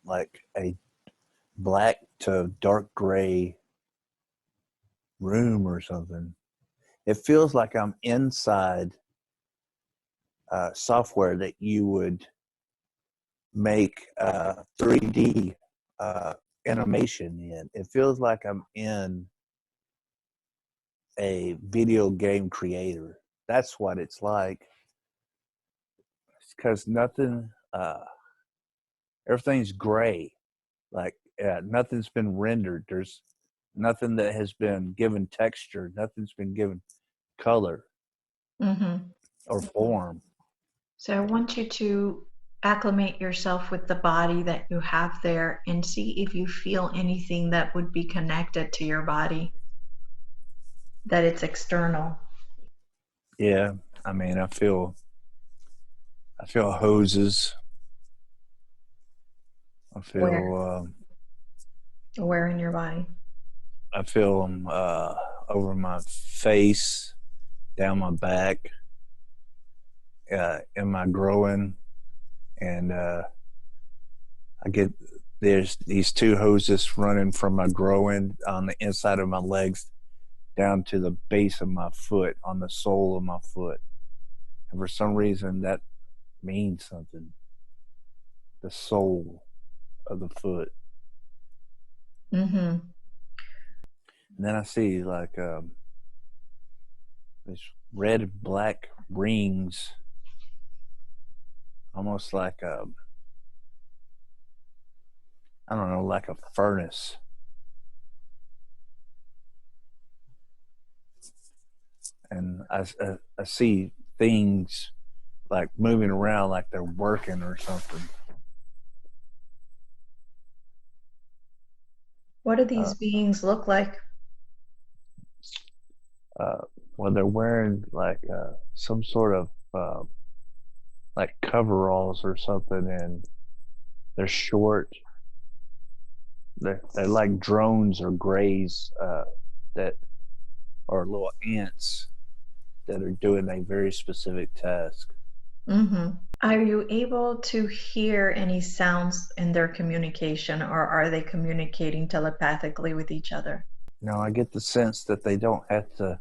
like a black to dark gray room or something. It feels like I'm inside software that you would make 3D animation in. It feels like I'm in a video game creator. That's what it's like. Because nothing, everything's gray. Like nothing's been rendered. There's nothing that has been given texture. Nothing's been given color Mm-hmm. or form. So I want you to acclimate yourself with the body that you have there and see if you feel anything that would be connected to your body, that it's external. Yeah, I mean, I feel hoses. I Where? feel Where in your body? I feel them over my face, down my back, in my groin, and I get there's these two hoses running from my groin on the inside of my legs down to the base of my foot, on the sole of my foot. And for some reason, that means something. The sole of the foot. Mm-hmm. And then I see like these red and black rings, almost like a, I don't know, like a furnace. And I see things like moving around like they're working or something. What do Uh, these beings look like? uh, well, they're wearing like some sort of like coveralls or something, and they're short. They're like drones or grays that are little ants that are doing a very specific task. Mm-hmm. Are you able to hear any sounds in their communication, or are they communicating telepathically with each other? Now, I get the sense that they don't have to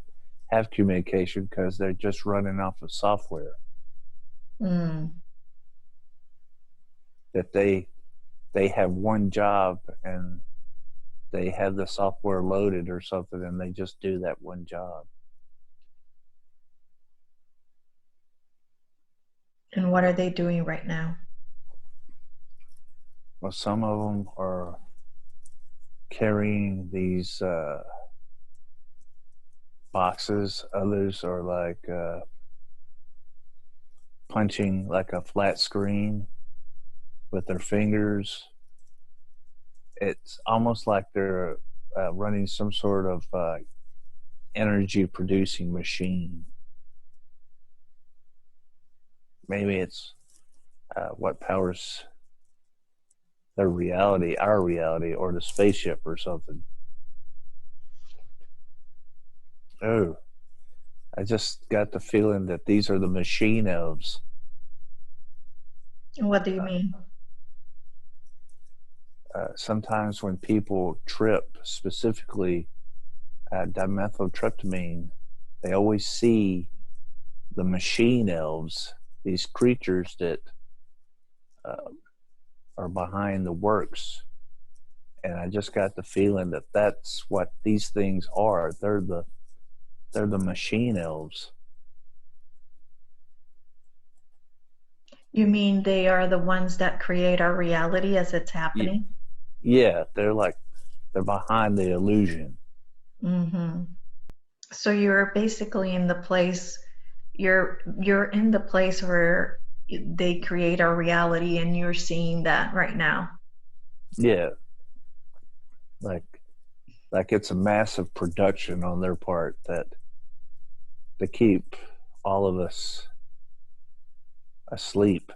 have communication because they're just running off of software. Mm. That they have one job and they have the software loaded or something, and they just do that one job. And what are they doing right now? Well, some of them are carrying these boxes. Others are like punching like a flat screen with their fingers. It's almost like they're running some sort of energy producing machine. Maybe it's what powers their reality, our reality, or the spaceship or something. Oh, I just got the feeling that these are the machine elves. What do you mean? Sometimes when people trip, specifically dimethyltryptamine, they always see the machine elves, these creatures that uh, are behind the works. And I just got the feeling that that's what these things are. They're the machine elves. You mean they are the ones that create our reality as it's happening? Yeah, they're behind the illusion. Mm-hmm. So you're basically in the place, you're in the place where they create our reality, and you're seeing that right now. Yeah, like like it's a massive production on their part that to keep all of us asleep.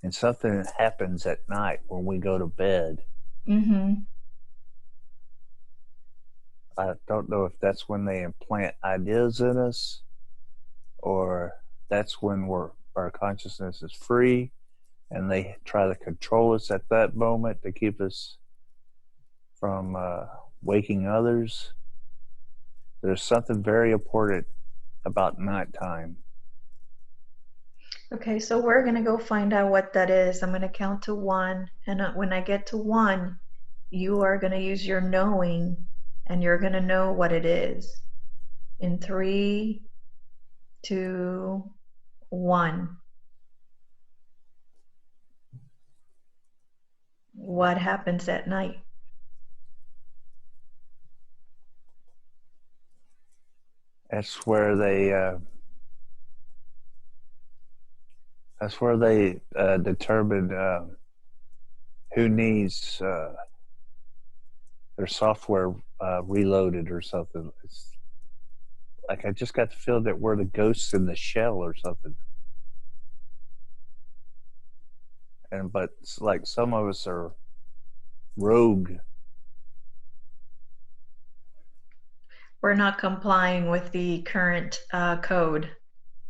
And something happens at night when we go to bed. Mm-hmm. I don't know if that's when they implant ideas in us or that's when we're our consciousness is free, and they try to control us at that moment to keep us from waking others. There's something very important about nighttime. Okay, so we're going to go find out what that is. I'm going to count to one. And when I get to one, you are going to use your knowing and you're going to know what it is. In three, two, one. What happens at night? That's where they determine who needs their software reloaded or something. It's like I just got the feeling that we're the ghosts in the shell or something. But it's like some of us are rogue. We're not complying with the current code.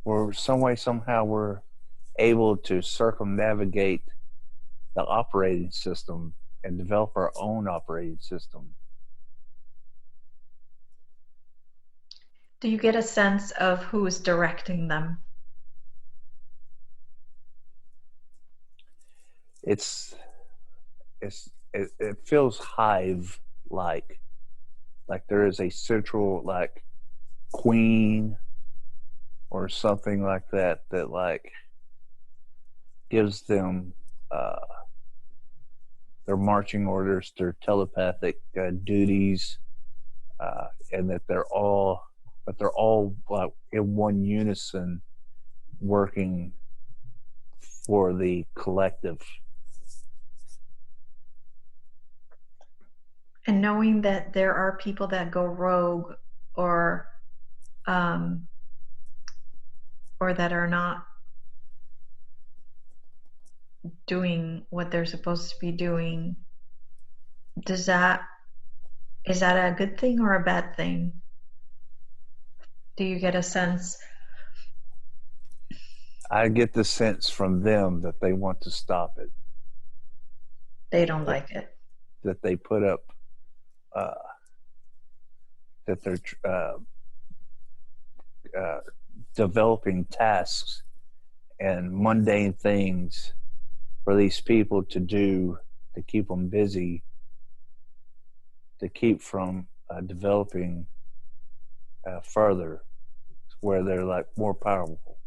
Or some way, somehow, we're able to circumnavigate the operating system and develop our own operating system. Do you get a sense of who's directing them? It feels hive like there is a central like queen or something like that that like gives them their marching orders, their telepathic duties, and that they're all in one unison working for the collective. And knowing that there are people that go rogue or um, or that are not doing what they're supposed to be doing, is that a good thing or a bad thing? Do you get a sense? I get the sense from them that they want to stop it, They don't that, like it. that they put up, uh, that they're uh, developing tasks and mundane things for these people to do to keep them busy, to keep from developing further, where they're like more powerful.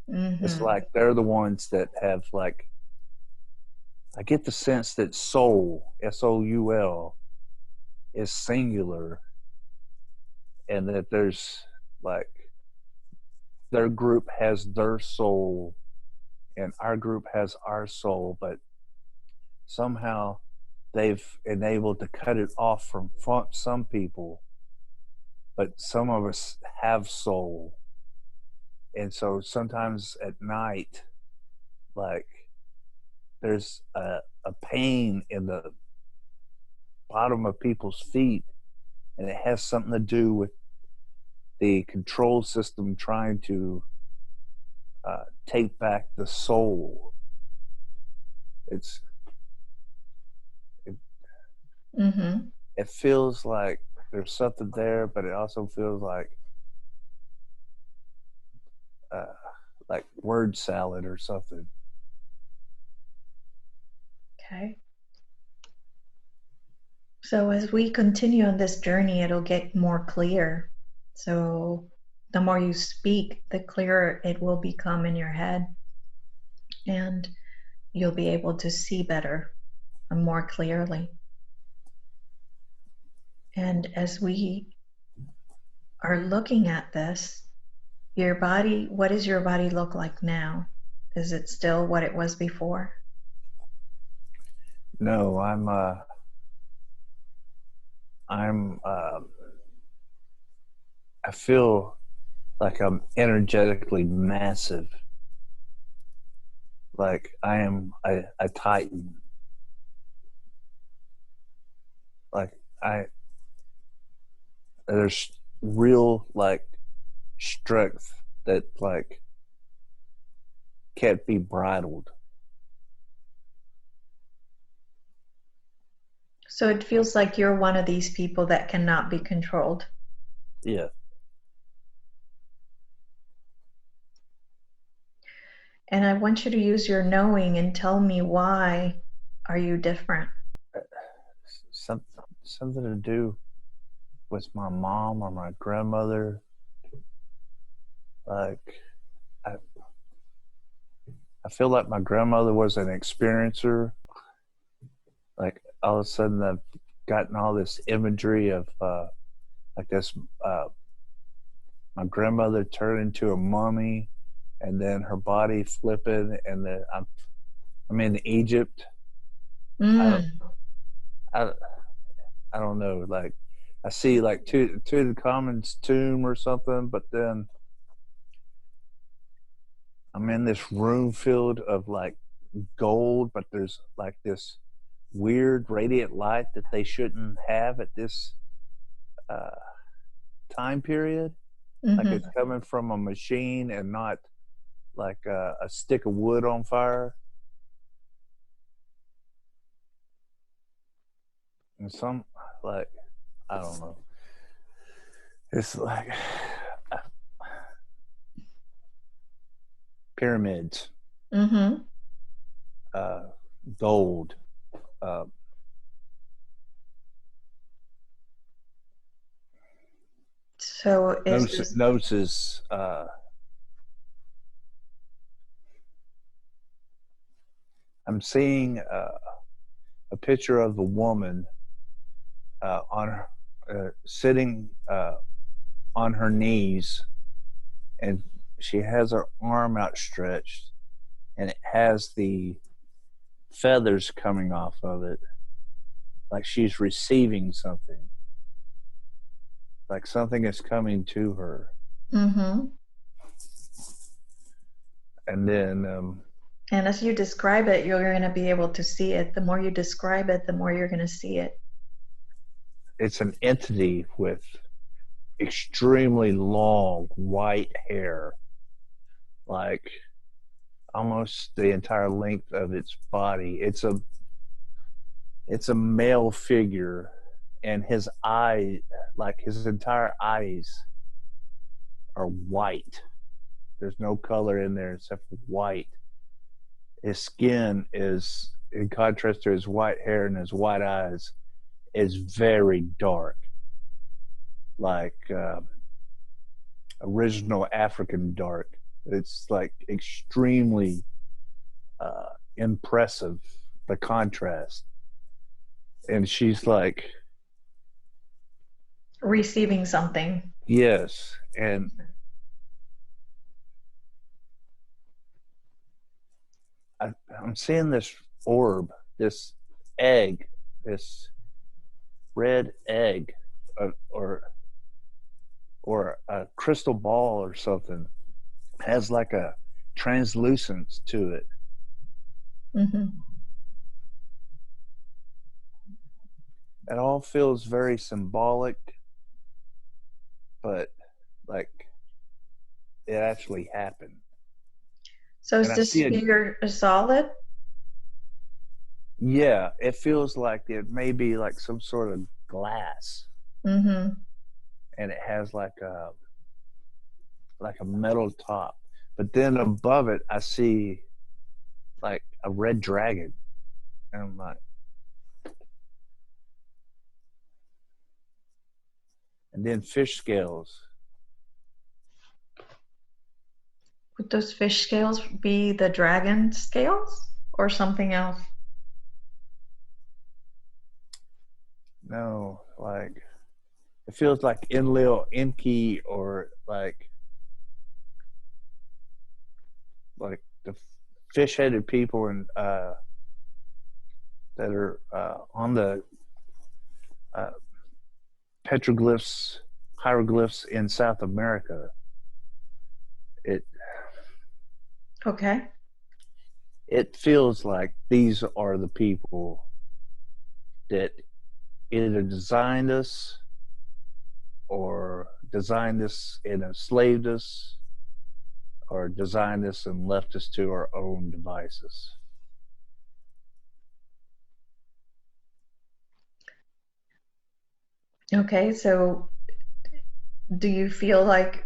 It's Mm-hmm. like they're the ones that have like, I get the sense that soul, SOUL, is singular, and that there's like their group has their soul and our group has our soul, but somehow they've enabled to cut it off from some people, but some of us have soul. And so sometimes at night, like there's a pain in the bottom of people's feet, and it has something to do with the control system trying to take back the soul. It's it, Mm-hmm. it feels like there's something there, but it also feels uh, like word salad or something. Okay. So as we continue on this journey, it'll get more clear. So the more you speak, the clearer it will become in your head, and you'll be able to see better and more clearly. And as we are looking at this, your body, what does your body look like now? Is it still what it was before? No, I'm I feel like I'm energetically massive. Like I am a titan. Like I there's real like strength that like can't be bridled. So it feels like you're one of these people that cannot be controlled. Yeah. And I want you to use your knowing and tell me, why are you different? Some, something to do with my mom or my grandmother. Like, I, I feel like my grandmother was an experiencer. Like, all of a sudden, I've gotten all this imagery of like this. My grandmother turned into a mummy, and then her body flipping, and then I'm in Egypt. I don't, Mm, I, I don't know. Like, I see like Tutankhamun's tomb or something, but then I'm in this room filled of like gold, but there's like this weird radiant light that they shouldn't have at this uh, time period. Like it's mm-hmm. coming from a machine and not like a stick of wood on fire. And some, like, I don't know. It's like pyramids, Mm-hmm. uh, gold, uh, So is gnosis, this gnosis I'm seeing a picture of a woman on her, sitting on her knees, and she has her arm outstretched, and it has the feathers coming off of it, like she's receiving something, like something is coming to her. mm-hmm. And then And as you describe it, you're going to be able to see it. The more you describe it, the more you're going to see it. it's an entity with extremely long white hair, like almost the entire length of its body. It's a male figure, and his eye, like his entire eyes, are white. There's no color in there except for white. His skin is, in contrast to his white hair and his white eyes, is very dark, like original African dark. It's like extremely impressive, the contrast. And she's like, Receiving something. yes. And I'm seeing this orb, this egg, this red egg, or a crystal ball or something, has like a translucence to it. Mm-hmm. It all feels very symbolic, but like it actually happened. So And is I see this it. figure solid? Yeah, it feels like it may be like some sort of glass, Mm-hmm. and it has like a metal top. But then above it, I see like a red dragon, and I'm like, and then fish scales. Would those fish scales be the dragon scales or something else? No, like it feels like Enlil Enki, or like the fish-headed people and that are on the uh, petroglyphs, hieroglyphs in South America. It Okay. it feels like these are the people that either designed us and enslaved us, or designed us and left us to our own devices. Okay, so do you feel like,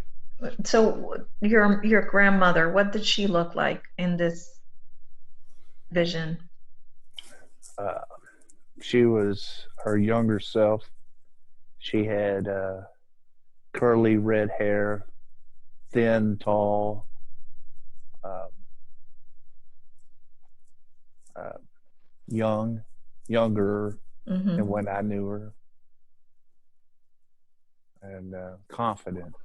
so your grandmother, what did she look like in this vision? Uh, she was her younger self. She had curly red hair, thin, tall, uh, uh, young, younger than Mm-hmm. when I knew her, and confident.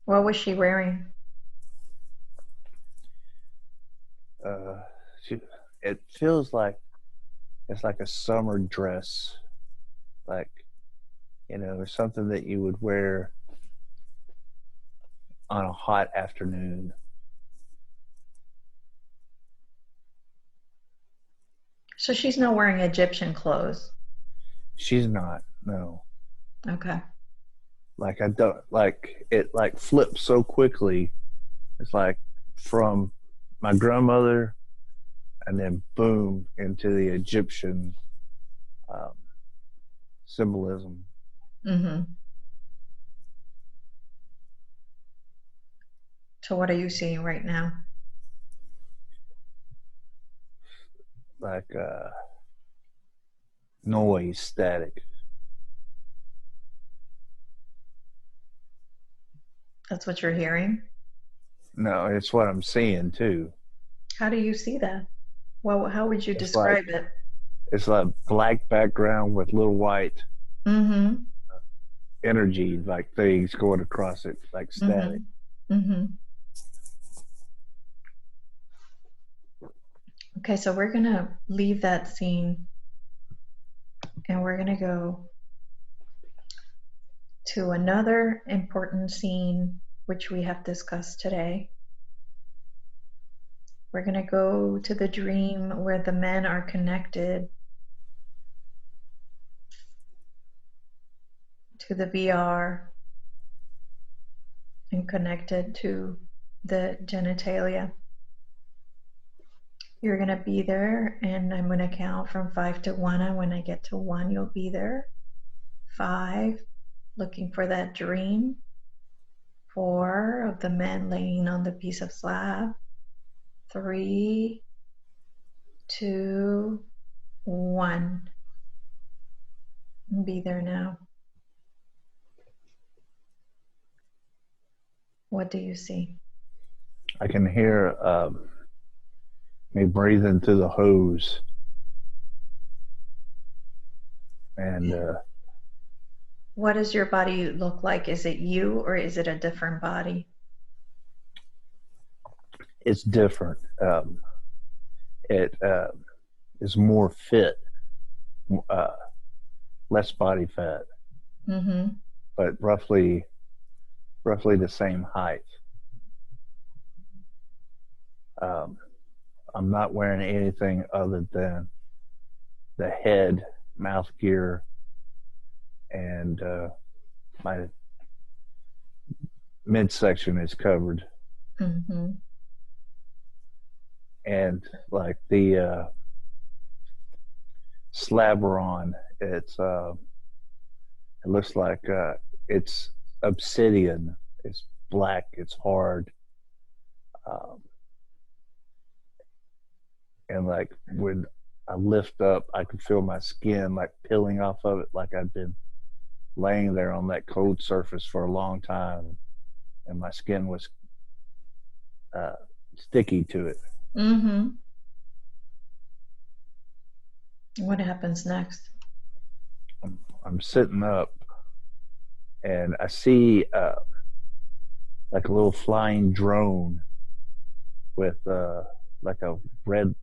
What was she wearing? Uh, she, it feels like it's like a summer dress, like something that you would wear on a hot afternoon. So she's not wearing Egyptian clothes. She's not, no. Okay. Like I don't like it. Like flips so quickly. It's like from my grandmother, and then boom into the Egyptian um, symbolism. Mm-hmm. So what are you seeing right now? Like noise, static. That's what you're hearing? No, it's what I'm seeing too. How do you see that? Well, how would you It's like describe it? it's like black background with little white Mm-hmm. energy, like things going across it, like static. Mm-hmm. Mm-hmm. Okay, so we're gonna leave that scene and we're gonna go to another important scene which we have discussed today. We're gonna go to the dream where the men are connected to the VR and connected to the genitalia. You're gonna be there, and I'm gonna count from 5 to 1. And when I get to 1, you'll be there. 5, looking for that dream. 4, of the men laying on the piece of slab. 3, 2, 1. Be there now. What do you see? I can hear me breathing through the hose, and What does your body look like? Is it you or is it a different body? it's different. It is more fit, uh, less body fat, Mm-hmm. but roughly the same height. Um, I'm not wearing anything other than the head, mouth gear, and my midsection is covered. Mm-hmm. And like the slab we're on, it looks like it's obsidian. It's black. It's hard. Um, and like when I lift up, I can feel my skin like peeling off of it, like I've been laying there on that cold surface for a long time, and my skin was uh, sticky to it. Mm-hmm. What happens next? I'm sitting up, and I see like a little flying drone with like a red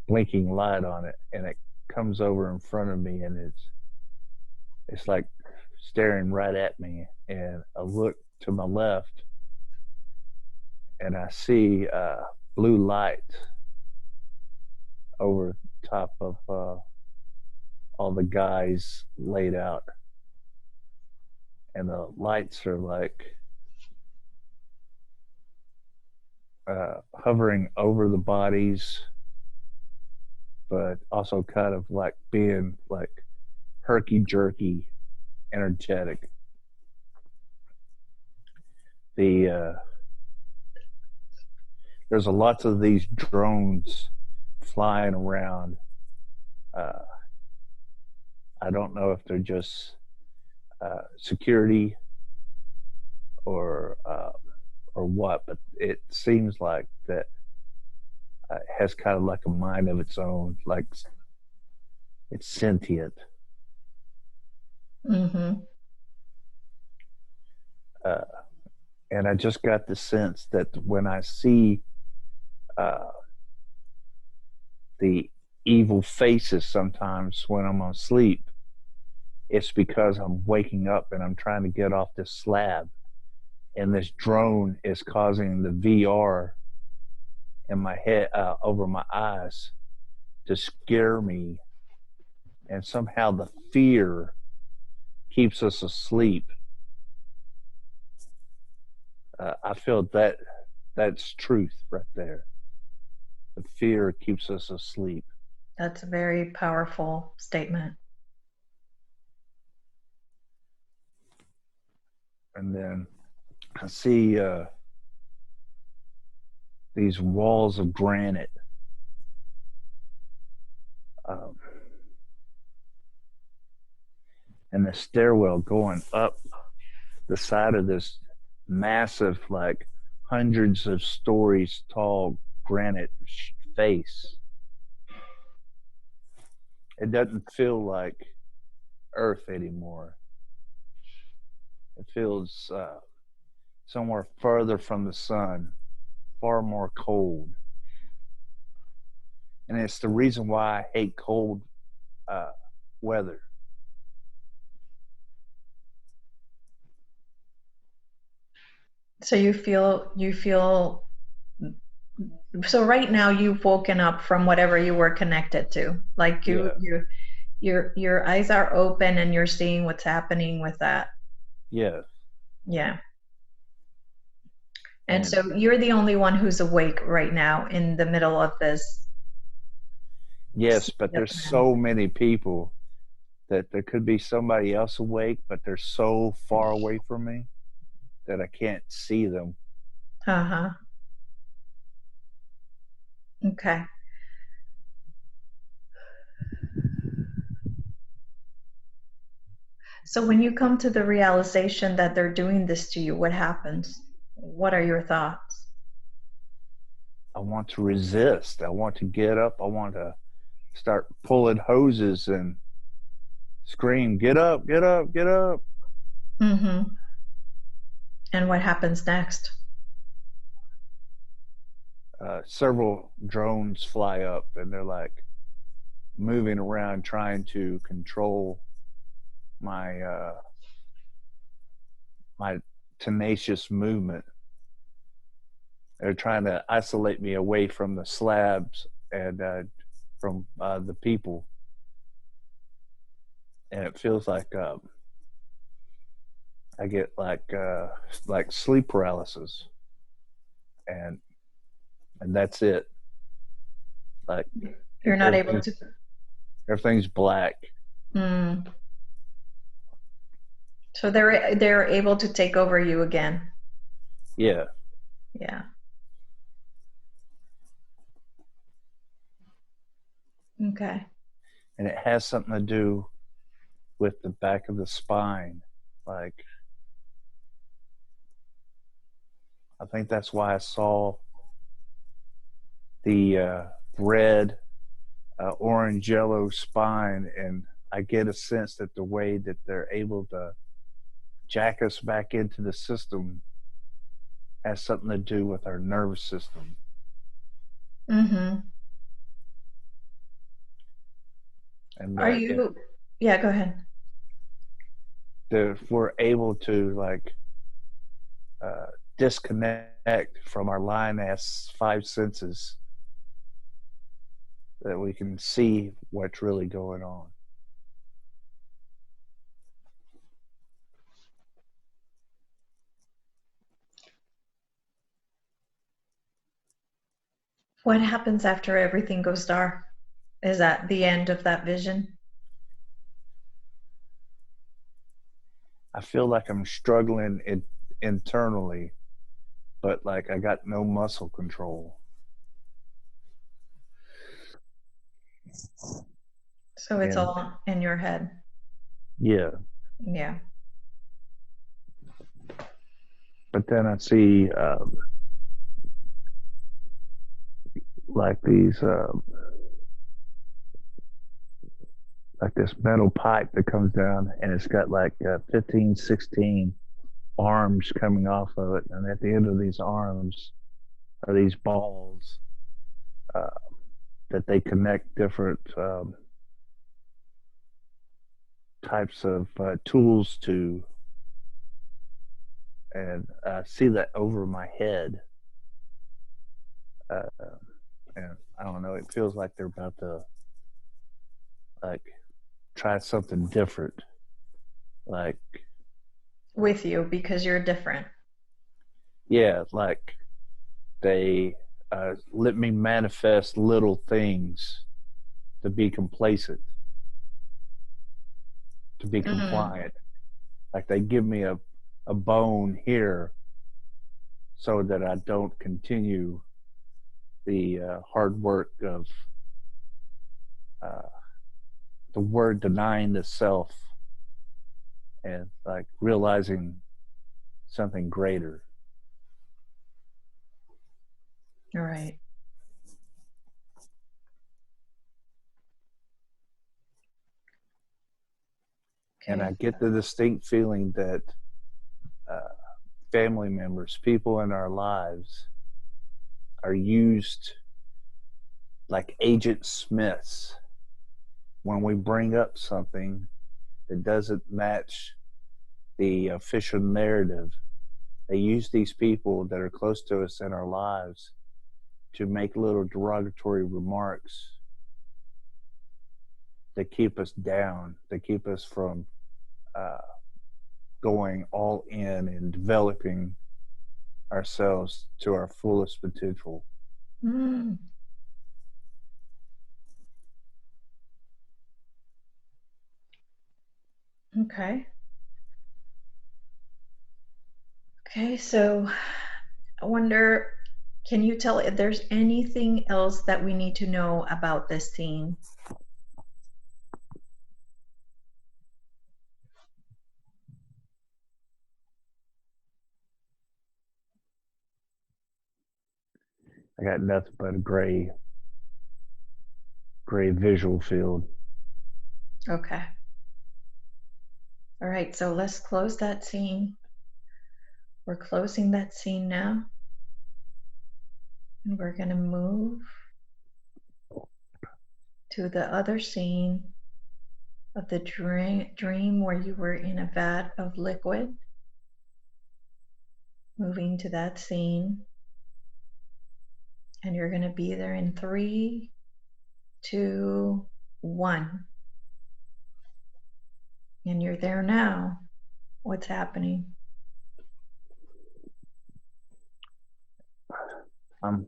blinking light on it, and it comes over in front of me, and it's like staring right at me. And I look to my left, and I see blue light over top of all the guys laid out, and the lights are like hovering over the bodies, but also kind of like being like herky jerky, energetic. The There's a lots of these drones flying around. Uh, I don't know if they're just security or what, but it seems like that has kind of like a mind of its own, like it's sentient. Mm-hmm. Uh, and I just got the sense that when I see uh, the evil faces sometimes when I'm asleep, it's because I'm waking up and I'm trying to get off this slab, and this drone is causing the VR in my head over my eyes to scare me, and somehow the fear keeps us asleep. I feel that that's truth right there. The fear keeps us asleep. That's a very powerful statement. And then I see these walls of granite, um, and the stairwell going up the side of this massive, like hundreds of stories tall granite face. It doesn't feel like Earth anymore. It feels somewhere further from the sun, far more cold. And it's the reason why I hate cold uh, weather. So you feel so right now you've woken up from whatever you were connected to. Like Yeah, your eyes are open and you're seeing what's happening with that. yeah. Yeah. And And so you're the only one who's awake right now in the middle of this. yes, but there's so many people that there could be somebody else awake, but they're so far away from me that I can't see them. Uh-huh. Okay. So when you come to the realization that they're doing this to you, what happens? What are your thoughts? I want to resist. I want to get up. I want to start pulling hoses and scream, "Get up, get up, get up." Mm-hmm. And what happens next? Several drones fly up and they're like moving around trying to control my my tenacious movement. They're trying to isolate me away from the slabs and from the people, and it feels I get like sleep paralysis, and that's it. Like You're not able everything's to. everything's black. Mm. So they're able to take over you again. Yeah, Yeah. Okay. and it has something to do with the back of the spine. Like I think that's why I saw the red, orange, yellow spine, and I get a sense that the way that they're able to jack us back into the system has something to do with our nervous system. Mm-hmm. And Are that you? Yeah, go ahead. if we're able to like uh, disconnect from our line as five senses, that we can see what's really going on. What happens after everything goes dark? Is that the end of that vision? I feel like I'm struggling internally, but like I got no muscle control. So it's And all in your head. yeah, Yeah. but then I see like these like this metal pipe that comes down and it's got like 15, 16 arms coming off of it. And at the end of these arms are these balls uh, that they connect different types of tools to. And I see that over my head. Uh, and I don't know, it feels like they're about to like try something different. Like, With you because you're different. yeah, like they let me manifest little things to be complacent, to be Mm. compliant. Like they give me a bone here so that I don't continue the hard work of uh, the word denying the self and like realizing something greater. All right. And Okay. I get the distinct feeling that uh, family members, people in our lives, are used like Agent Smiths when we bring up something that doesn't match the official narrative. They use these people that are close to us in our lives to make little derogatory remarks that keep us down, that keep us from uh, going all in and developing ourselves to our fullest potential. Mm. Okay. Okay. So I wonder, can you tell if there's anything else that we need to know about this scene? I got nothing but a gray visual field. Okay. All right. So let's close that scene. We're closing that scene now. And we're going to move to the other scene of the dream where you were in a vat of liquid. Moving to that scene. And you're going to be there in 3, 2, 1. And you're there now. What's happening? I'm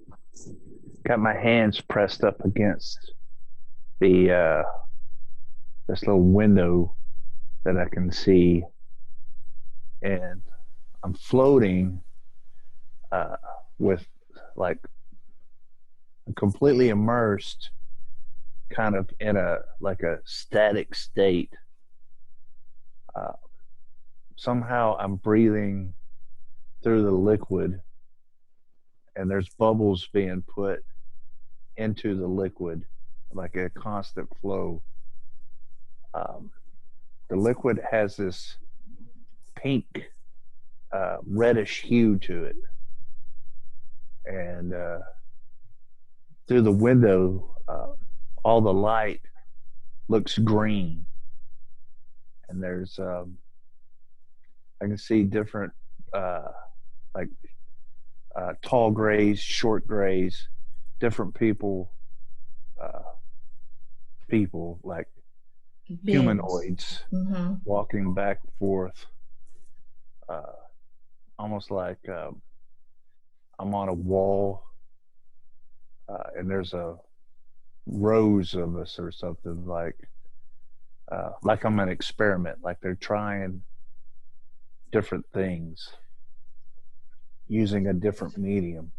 got my hands pressed up against the this little window that I can see, and I'm floating uh, with like completely immersed, kind of in a like a static state. Uh, Somehow I'm breathing through the liquid, and there's bubbles being put into the liquid, like a constant flow. Um, the liquid has this pink, reddish hue to it, and through the window, all the light looks green, and there's I can see different uh, like tall grays, short grays, different uh, people like Beings. humanoids Mm-hmm. walking back and forth, uh, almost like I'm on a wall and there's a rows of us or something like I'm an experiment, like they're trying different things using a different medium,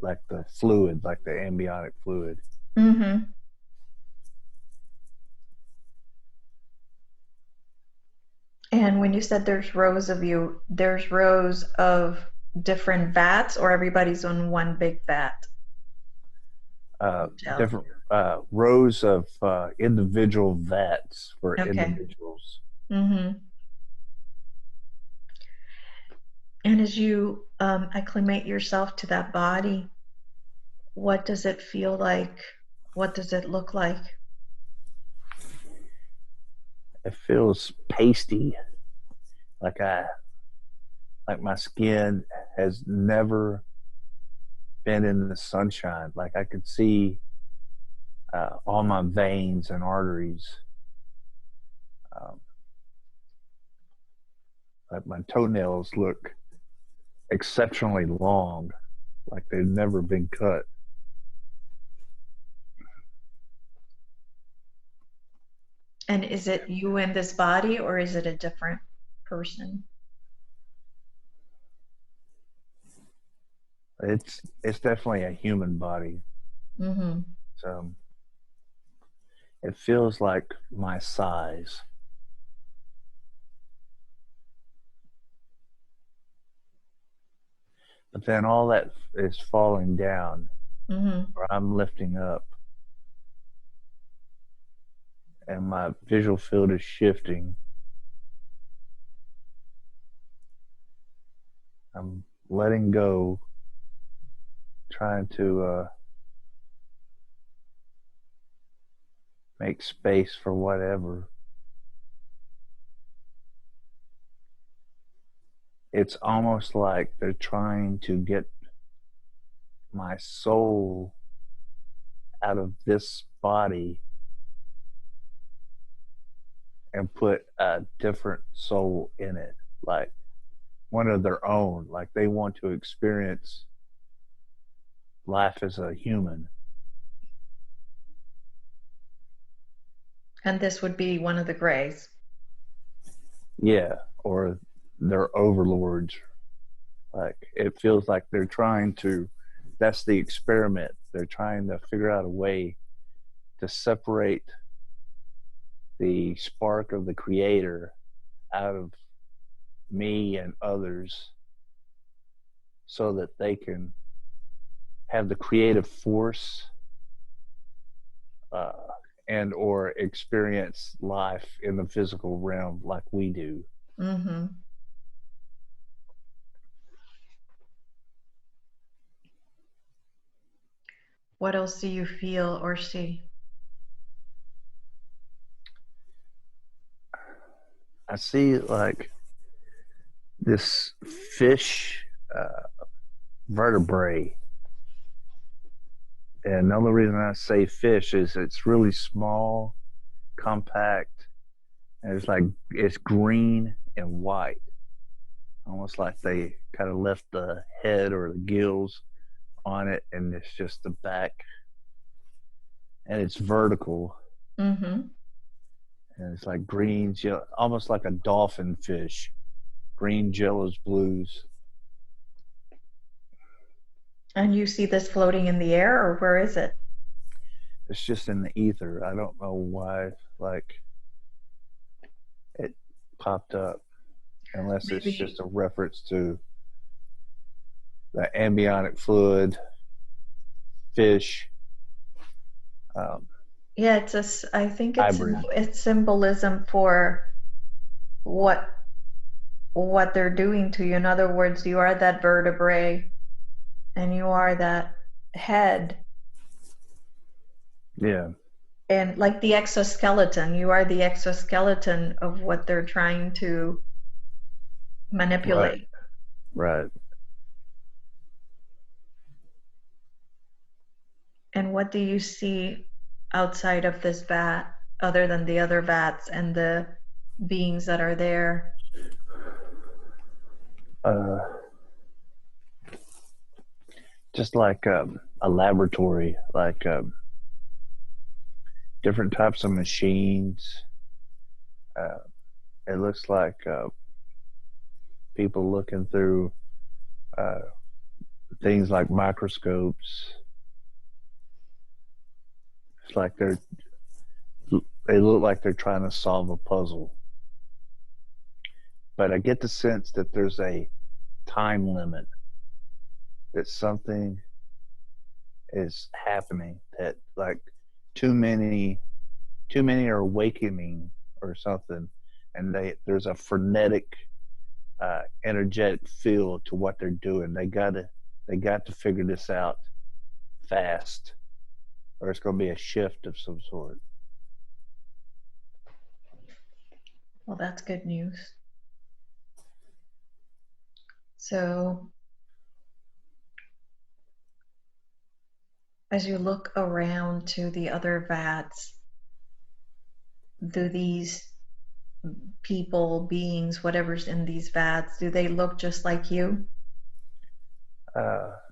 like the fluid, like the amniotic fluid. Mm-hmm. And when you said there's rows of you, there's rows of different vats, or everybody's on one big vat? Hotel. Different rows of individual vats for Okay. individuals. Mm-hmm. And as you acclimate yourself to that body, what does it feel like? What does it look like? It feels pasty, like I like my skin has never been in the sunshine. Like I could see all my veins and arteries. Um, like my toenails look exceptionally long, like they've never been cut. And is it you in this body, or is it a different person? It's definitely a human body. Mm-hmm. So it feels like my size. But then all that is falling down, Mm-hmm. or I'm lifting up, and my visual field is shifting. I'm letting go, trying to make space for whatever. It's almost like they're trying to get my soul out of this body and put a different soul in it, like one of their own. Like they want to experience life as a human. And this would be one of the grays. Yeah, or their overlords. Like it feels like they're trying to, that's the experiment. They're trying to figure out a way to separate the spark of the creator out of me and others so that they can have the creative force uh, and or experience life in the physical realm like we do. Mm-hmm. What else do you feel or see? I see like this fish uh, vertebrae. And the only reason I say fish is it's really small, compact, and it's green and white, almost like they kind of left the head or the gills on it, and it's just the back, and it's vertical, Mm-hmm. and it's like greens, almost like a dolphin fish, green, yellows, blues. And you see this floating in the air, or where is it? It's just in the ether. I don't know why, like it popped up, unless it's just Maybe. a reference to the amniotic fluid, fish, um, Yeah, I think hybrid. it's symbolism for what what they're doing to you. In other words, you are that vertebrae and you are that head, Yeah, and like the exoskeleton, you are the exoskeleton of what they're trying to right, manipulate. right. And what do you see outside of this vat, other than the other vats and the beings that are there? Uh, just like a laboratory, like different types of machines. Uh, it looks like people looking through uh, things like microscopes. It's like they look like they're trying to solve a puzzle. But I get the sense that there's a time limit, that something is happening, that like too many too many are awakening or something, and there's a frenetic energetic feel to what they're doing. They got to figure this out fast, or it's going to be a shift of some sort. Well, that's good news. So, as you look around to the other vats, do these people, beings, whatever's in these vats, do they look just like you?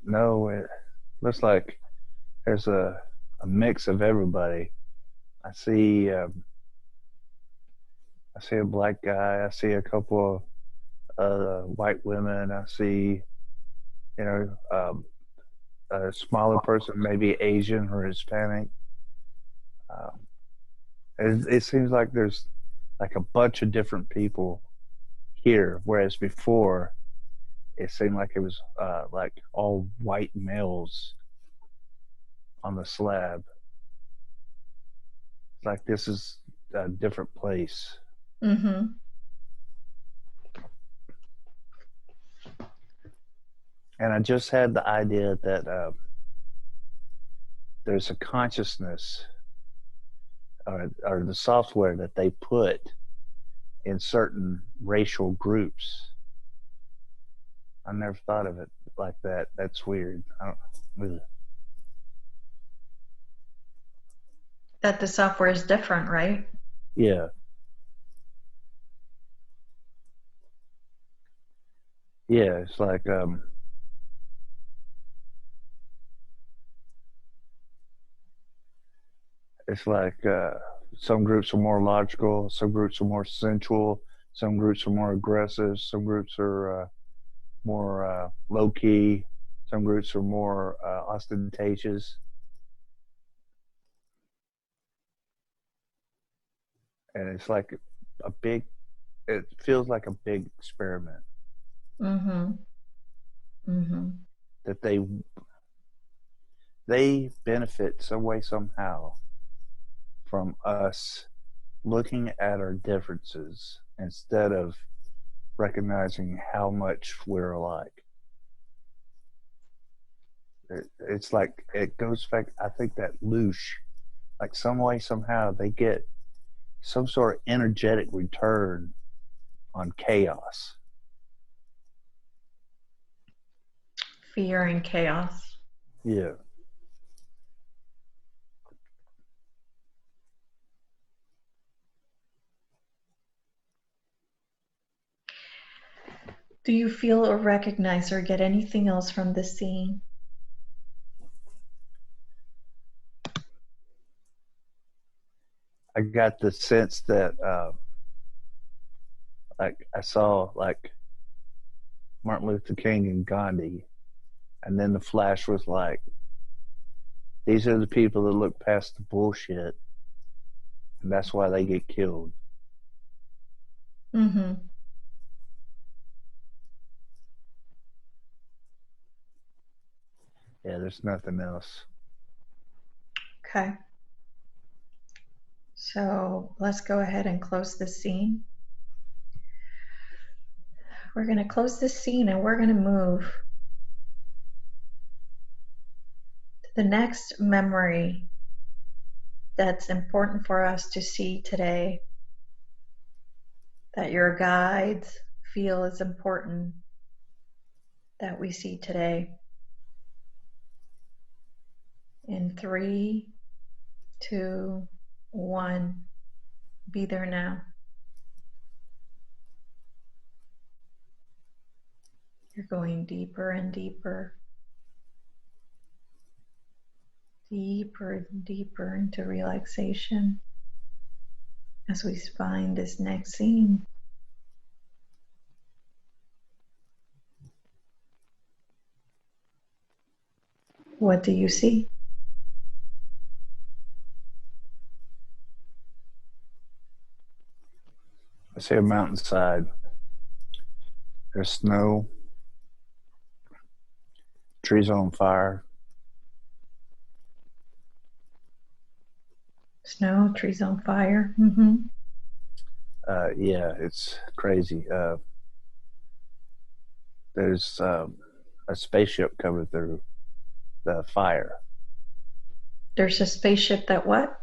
No, it looks like there's a mix of everybody. I see I see a black guy. I see a couple of white women. I see, you know, a smaller person, maybe Asian or Hispanic. Um, it seems like there's like a bunch of different people here, whereas before it seemed like it was like all white males on the slab. It's like this is a different place. Mm-hmm. And I just had the idea that there's a consciousness, or the software that they put in certain racial groups. I never thought of it like that. That's weird. I don't, That the software is different, right? yeah, yeah. It's like some groups are more logical, some groups are more sensual, some groups are more aggressive, some groups are more low key, some groups are more ostentatious, and it's like a big. It feels like a big experiment Mm-hmm. Mm-hmm. that they benefit some way somehow from us looking at our differences instead of recognizing how much we're alike. It's like it goes back. I think that loosh, like some way somehow they get some sort of energetic return on chaos. Fear and chaos. Yeah, Do you feel or recognize or get anything else from this scene? I got the sense that like I saw like Martin Luther King and Gandhi, and then the flash was like, these are the people that look past the bullshit, and that's why they get killed. Mm-hmm. Yeah, there's nothing else. Okay. So let's go ahead and close this scene. We're going to close this scene and we're going to move to the next memory that's important for us to see today, that your guides feel is important that we see today. In 3, 2, 1, be there now. You're going deeper and deeper. deeper and deeper into relaxation as we find this next scene. What do you see? I see a mountainside. There's snow, trees on fire. Snow, trees on fire. Yeah, it's crazy. There's a spaceship coming through the fire. There's a spaceship that what?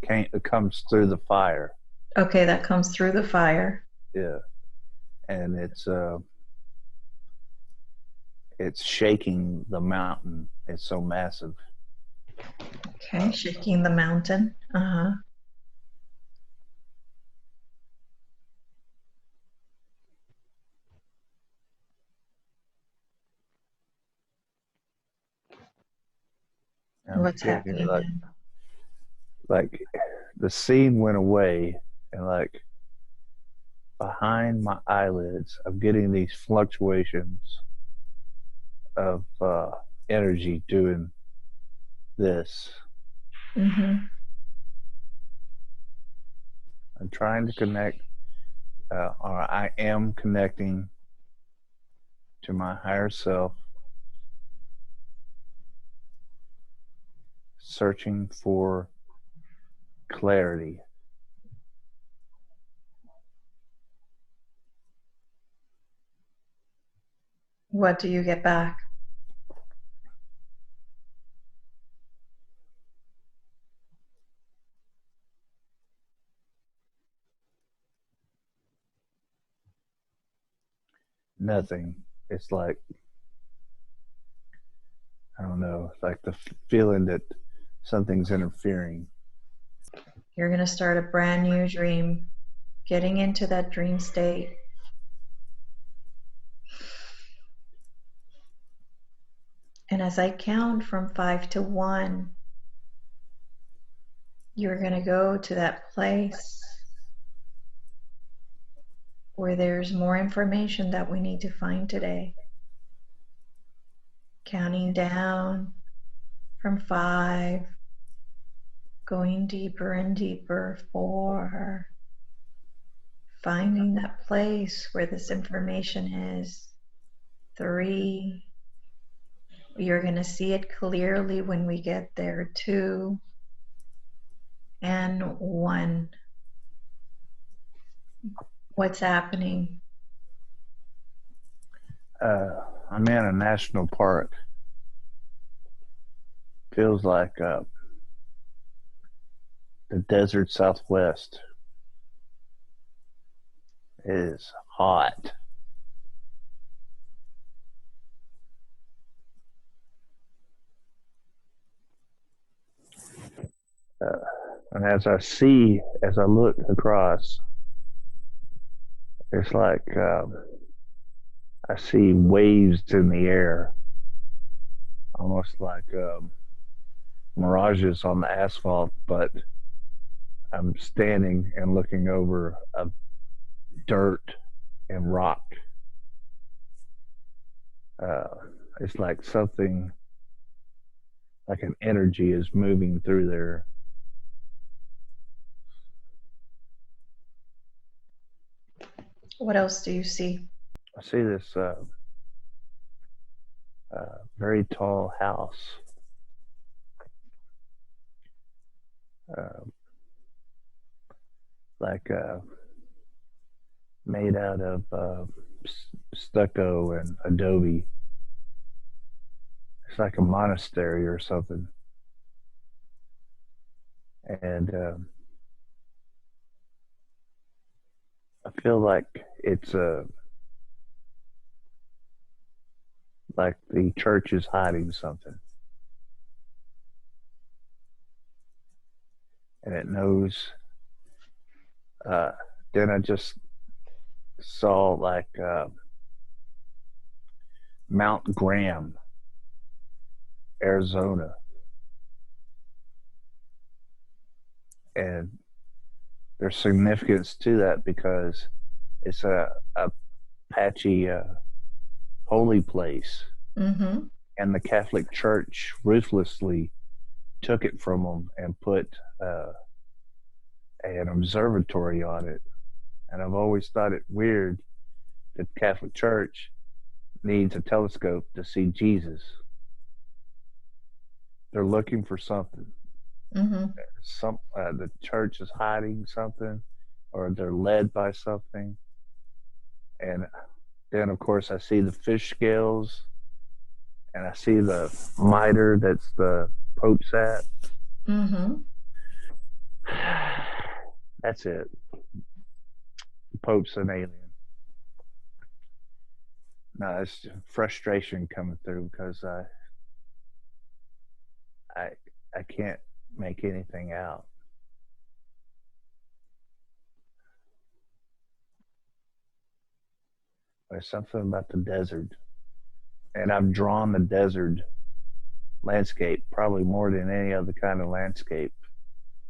It comes through the fire. Okay, that comes through the fire. Yeah, and it's shaking the mountain. It's so massive. Okay, shaking the mountain. I'm What's getting happening then? like the scene went away, and like behind my eyelids, I'm getting these fluctuations of energy doing this. Mm-hmm. I'm trying to connect, or I am connecting to my higher self, searching for clarity. What do you get back? Nothing. It's like, I don't know, like the feeling that something's interfering. You're going to start a brand new dream, getting into that dream state. And as I count from 5 to 1, you're going to go to that place where there's more information that we need to find today. Counting down from 5, going deeper and deeper. 4, finding that place where this information is. 3, you're going to see it clearly when we get there. 2, and 1. What's happening? I'm in a national park. Feels like the desert Southwest. It is hot. And as I look across, it's like I see waves in the air, almost like mirages on the asphalt, but I'm standing and looking over a dirt and rock. Uh, it's like something, like an energy is moving through there. What else do you see? I see this very tall house, uh, like made out of stucco and adobe. It's like a monastery or something. And I feel like it's like the church is hiding something, and it knows. Uh, then I just saw like Mount Graham, Arizona. And there's significance to that because it's a patchy, holy place. Mm-hmm. And the Catholic Church ruthlessly took it from them and put an observatory on it. And I've always thought it weird that the Catholic Church needs a telescope to see Jesus. They're looking for something. Mm-hmm. The church is hiding something, or they're led by something. And then, of course, I see the fish scales, and I see the mitre that's the Pope's at. Mm-hmm. That's it. The Pope's an alien. No, it's frustration coming through because I I can't make anything out. There's something about the desert, and I've drawn the desert landscape probably more than any other kind of landscape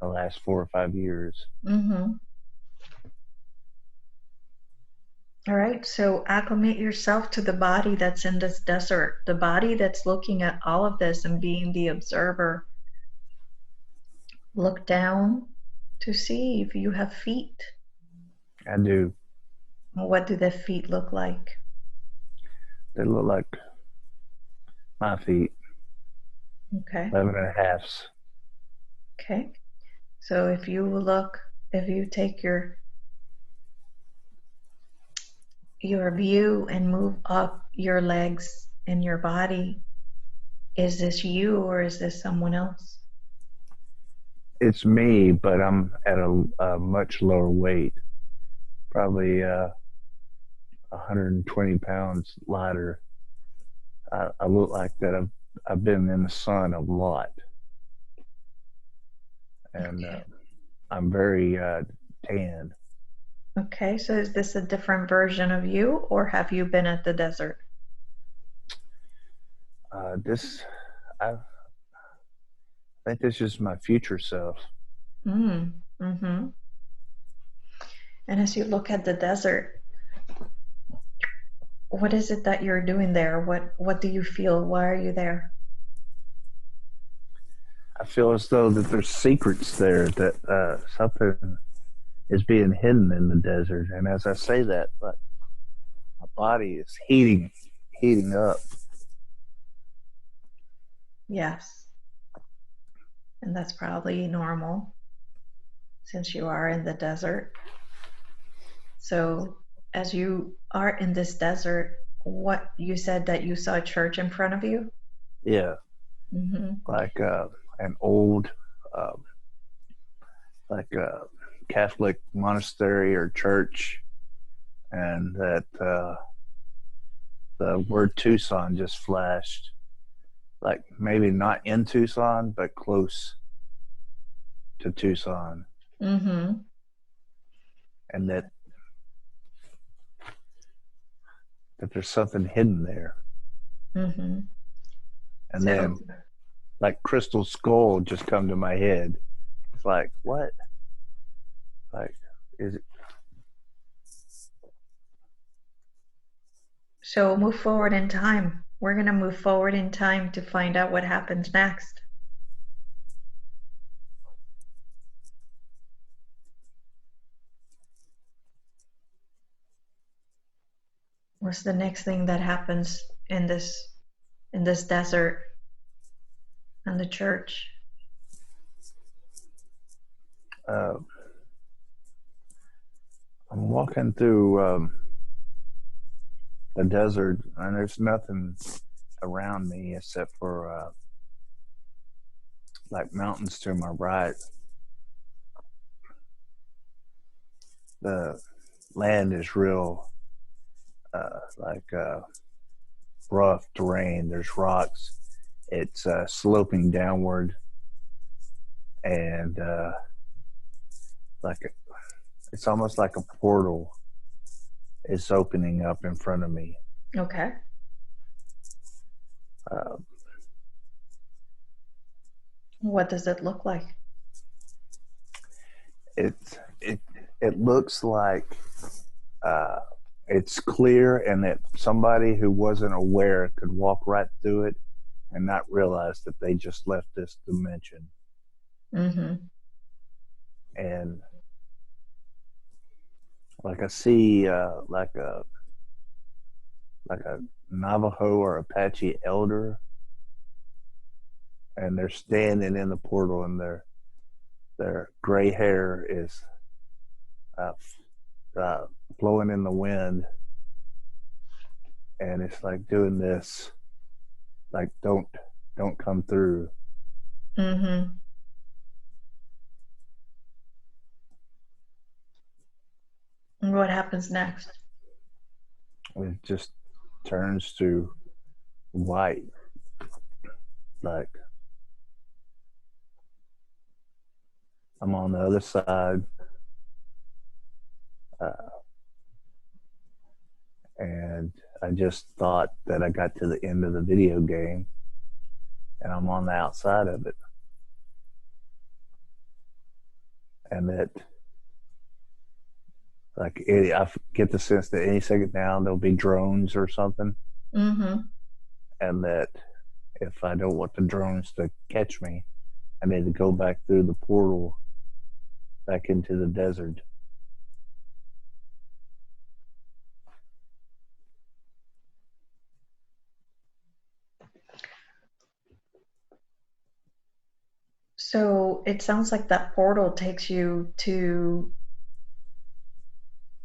the last 4 or 5 years. Mm-hmm. All right, so acclimate yourself to the body that's in this desert, the body that's looking at all of this and being the observer. Look down to see if you have feet. I do. What do the feet look like? They look like my feet, Okay. 11 and a halfs. Okay. So if you look, if you take your view and move up your legs and your body, is this you or is this someone else? It's me, but I'm at a much lower weight, probably 120 pounds lighter. I look like that. I've been in the sun a lot, and Okay. I'm very tan. Okay, so is this a different version of you or have you been at the desert? This I think this is my future self. Mm-hmm. And as you look at the desert, what is it that you're doing there? What do you feel? Why are you there? I feel as though that there's secrets there, that something is being hidden in the desert. And as I say that, like, my body is heating up. Yes. And that's probably normal since you are in the desert. So as you are in this desert, what you said that you saw a church in front of you? Yeah, Mm-hmm. like an old, uh, like a Catholic monastery or church, and that the word Tucson just flashed. Like maybe not in Tucson, but close to Tucson, Mm-hmm. and that there's something hidden there. Mm-hmm. And So then like Crystal Skull just come to my head. It's like, what? Like, is it? so move forward in time. We're gonna move forward in time to find out what happens next. What's the next thing that happens in this desert and the church? Uh, I'm walking through the desert, and there's nothing around me except for like mountains to my right. The land is real, like rough terrain. There's rocks. It's sloping downward, and like it's almost like a portal is opening up in front of me. Okay. Uh, What does it look like? it looks like uh, it's clear, and that somebody who wasn't aware could walk right through it and not realize that they just left this dimension. Mm-hmm. And like I see like a Navajo or Apache elder, and they're standing in the portal, and their gray hair is uh, uh, blowing in the wind, and it's like doing this, like don't come through. Mm-hmm. And what happens next? It just turns to white, like I'm on the other side, uh, and I just thought that I got to the end of the video game, and I'm on the outside of it, and that I get the sense that any second now there'll be drones or something, Mm-hmm. and that if I don't want the drones to catch me, I need to go back through the portal back into the desert. So it sounds like that portal takes you to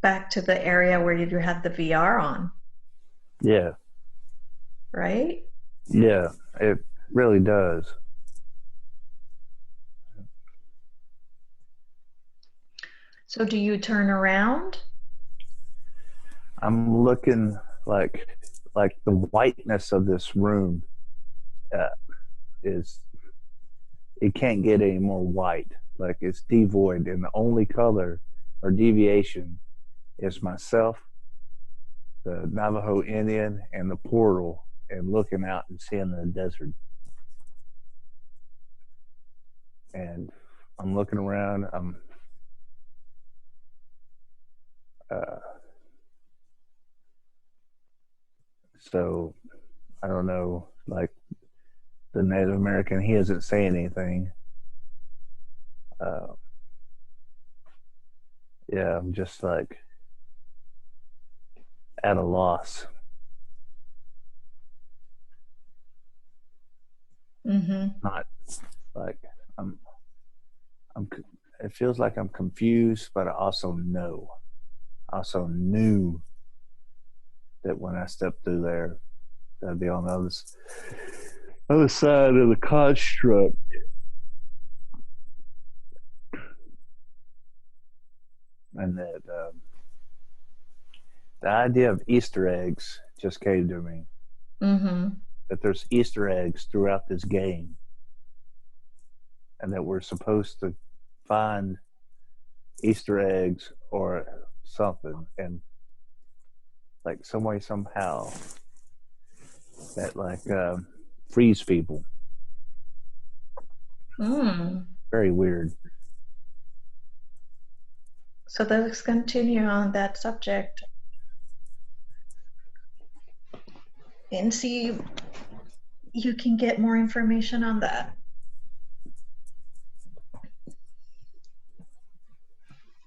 back to the area where you had the VR on, Yeah, right? yeah, it really does. So do you turn around? I'm looking like the whiteness of this room uh, is it can't get any more white. Like it's devoid, and the only color or deviation is myself, the Navajo Indian, and the portal, and looking out and seeing the desert. And I'm looking around. Uh, so I don't know. Like the Native American, he isn't saying anything. Uh, yeah, I'm just like at a loss. Mm-hmm. Not like I'm. I'm. It feels like I'm confused, but I also know. I also knew that when I stepped through there, that'd be on the other side of the construct, and that the idea of Easter eggs just came to me. Mm-hmm. That there's Easter eggs throughout this game, and that we're supposed to find Easter eggs or something, and like some way somehow that frees people. Mm. Very weird. So let's continue on that subject and see if you can get more information on that.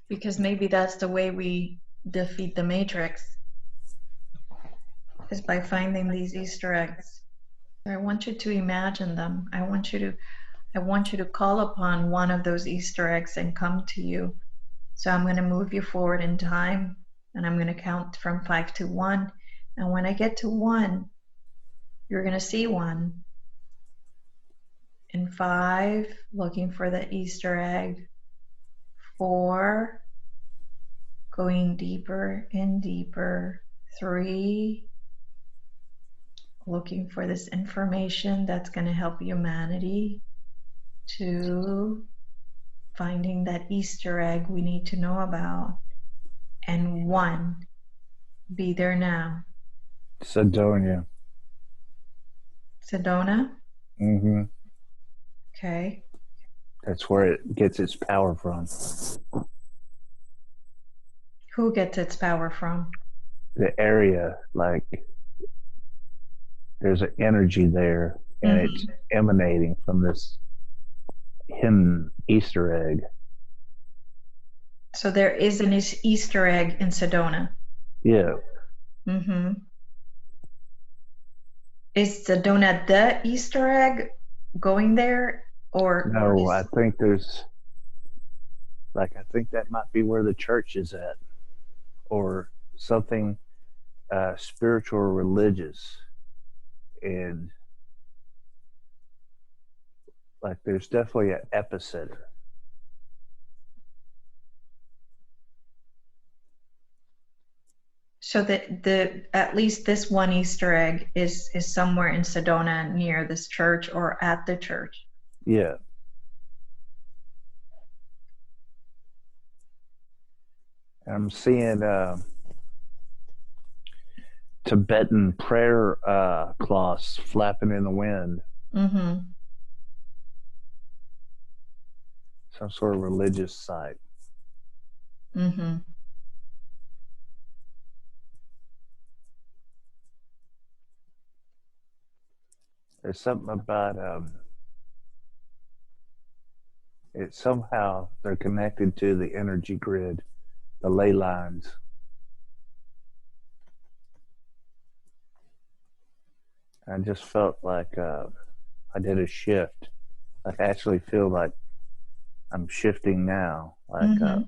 Because maybe that's the way we defeat the Matrix, is by finding these Easter eggs. I want you to imagine them. I want you to call upon one of those Easter eggs and come to you. So I'm going to move you forward in time, and I'm going to count from 5 to 1. And when I get to 1, you're going to see one. In 5, looking for the Easter egg. 4, going deeper and deeper. 3, looking for this information that's going to help humanity. 2, finding that Easter egg we need to know about. And 1, be there now. Sedonia. Sedona? Mm-hmm. Okay. That's where it gets its power from. Who gets its power from? The area, like there's an energy there, and it's Hmm. emanating from this hidden Easter egg. So there is an Easter egg in Sedona. Yeah. Hmm. Is Sedona the Easter egg going there, or No, I is think there's I think that might be where the church is at, or something spiritual or religious, and like there's definitely an epicenter. so the at least this one Easter egg is somewhere in Sedona near this church or at the church? Yeah, I'm seeing Tibetan prayer cloths flapping in the wind, Hmm. some sort of religious site. Hmm. There's something about it somehow they're connected to the energy grid, the ley lines. I just felt like I did a shift. Like I actually feel like I'm shifting now. Like Hmm.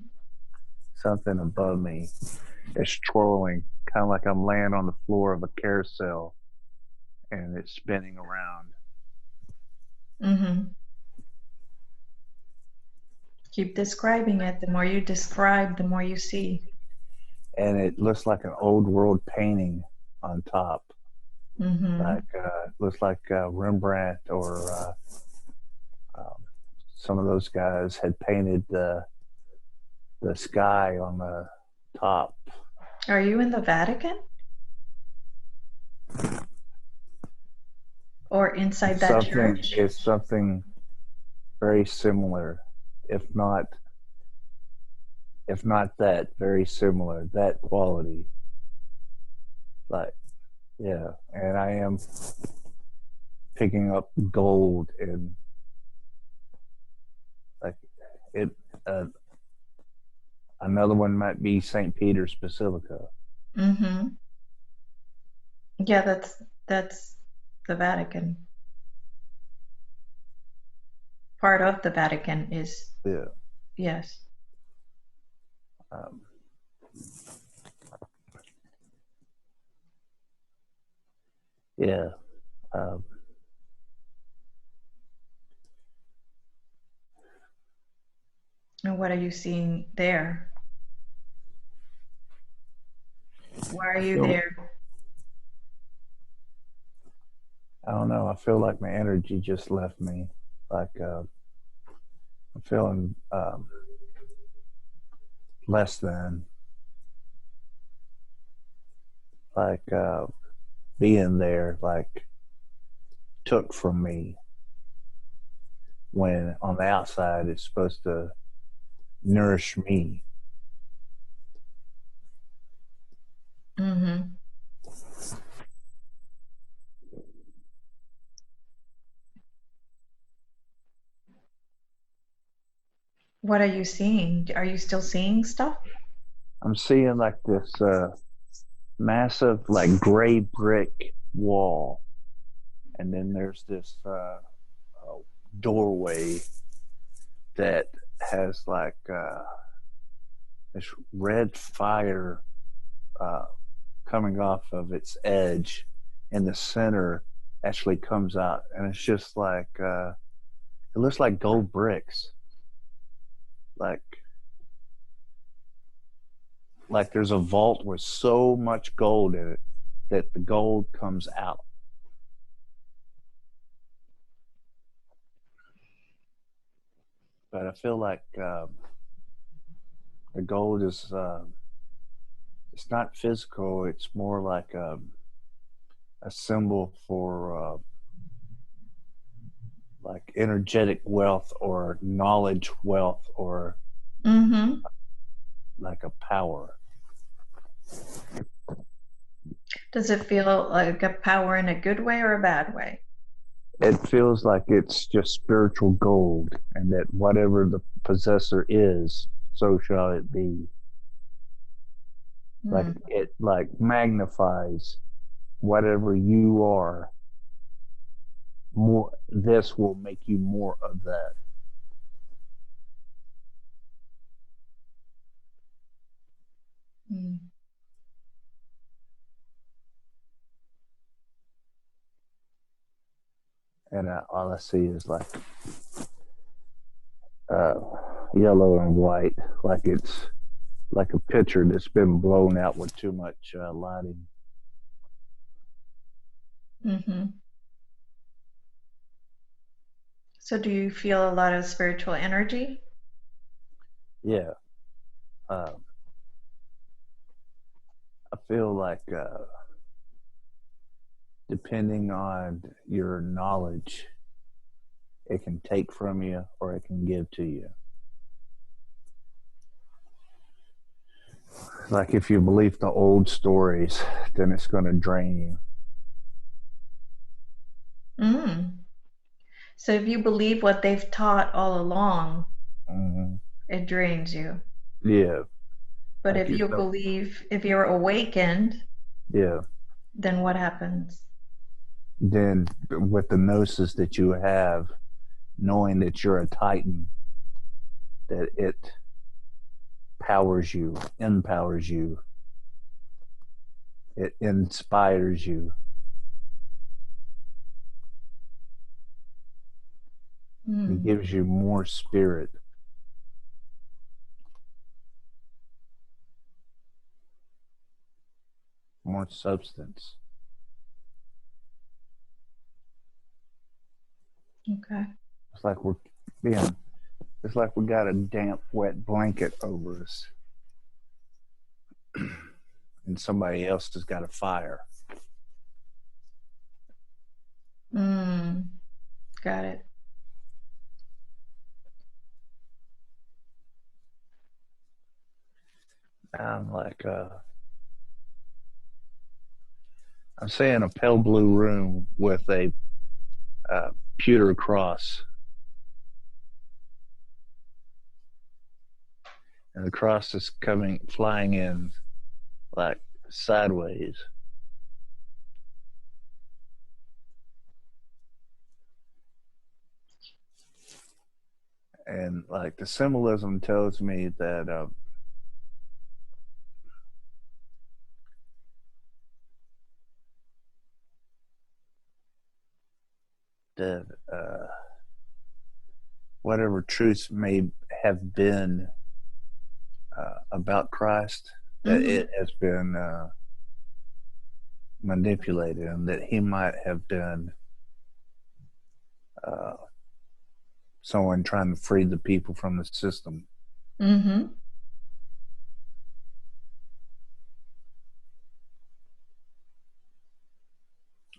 something above me is twirling, kind of like I'm laying on the floor of a carousel and it's spinning around. Hmm. Keep describing it. The more you describe, the more you see. And it looks like an old world painting on top. Like Hmm. looks like Rembrandt or um, some of those guys had painted the sky on the top. Are you in the Vatican or inside that Something church? is something very similar, if not that, very similar, that quality. Like yeah, and I am picking up gold and like it. Uh, Another one might be St. Peter's Basilica. Hmm. Yeah, that's the Vatican. Part of the Vatican is, Yeah, yes. um, yeah. Um, And what are you seeing there? Why are I you feel there? I don't know. I feel like my energy just left me. Like I'm feeling less than like being there. Like took from me when on the outside it's supposed to nourish me. Hmm. What are you seeing? Are you still seeing stuff? I'm seeing like this massive like gray brick wall, and then there's this doorway that has like this red fire uh, coming off of its edge, and the center actually comes out, and it's just like it looks like gold bricks, like there's a vault with so much gold in it that the gold comes out. But I feel like the gold is it's not physical. It's more like a symbol for like energetic wealth or knowledge wealth or Mm-hmm. like a power. Does it feel like a power in a good way or a bad way? It feels like it's just spiritual gold, and that whatever the possessor is, so shall it be. Like Mm. it like magnifies whatever you are more. This will make you more of that. Mm. And all I see is like uh, yellow and white, like it's like a picture that's been blown out with too much lighting. Mm-hmm. So do you feel a lot of spiritual energy? Yeah, uh, I feel like depending on your knowledge, it can take from you or it can give to you. Like if you believe the old stories, then it's going to drain you. Mm. So if you believe what they've taught all along, Mm-hmm. it drains you. Yeah, But like if you you don't. believe, if you're awakened, Yeah, then what happens? then with the gnosis that you have, knowing that you're a titan, that it powers you, empowers you, it inspires you, it Mm. gives you more spirit, more substance. Okay. It's like we're being, it's like we got a damp, wet blanket over us, and somebody else has got a fire. Mm. Got it. I'm like, I'm saying a pale blue room with a pewter cross, and the cross is coming, flying in like sideways. And like the symbolism tells me that whatever truths may have been about Christ, that Mm-hmm. it has been manipulated, and that he might have been uh, someone trying to free the people from the system. Mm-hmm.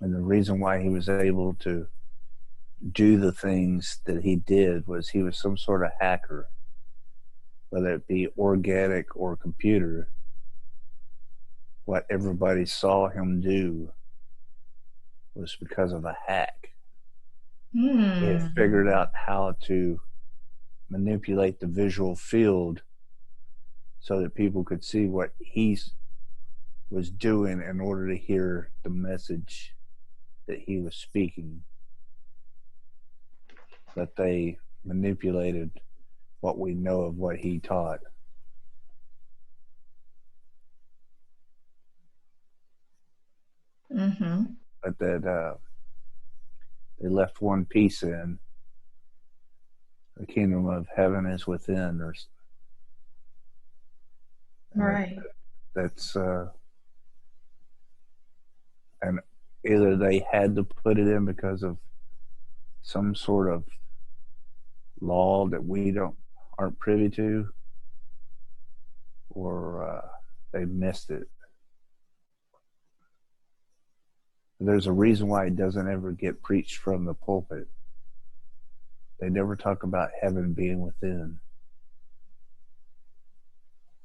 And the reason why he was able to do the things that he did was he was some sort of hacker, whether it be organic or computer. What everybody saw him do was because of a hack. He had Mm. figured out how to manipulate the visual field so that people could see what he was doing in order to hear the message that he was speaking. That they manipulated what we know of what he taught. Mm-hmm. But that they left one piece in: the kingdom of heaven is within, or and Right. that's and either they had to put it in because of some sort of law that we don't aren't privy to, or they missed it. There's a reason why it doesn't ever get preached from the pulpit. They never talk about heaven being within.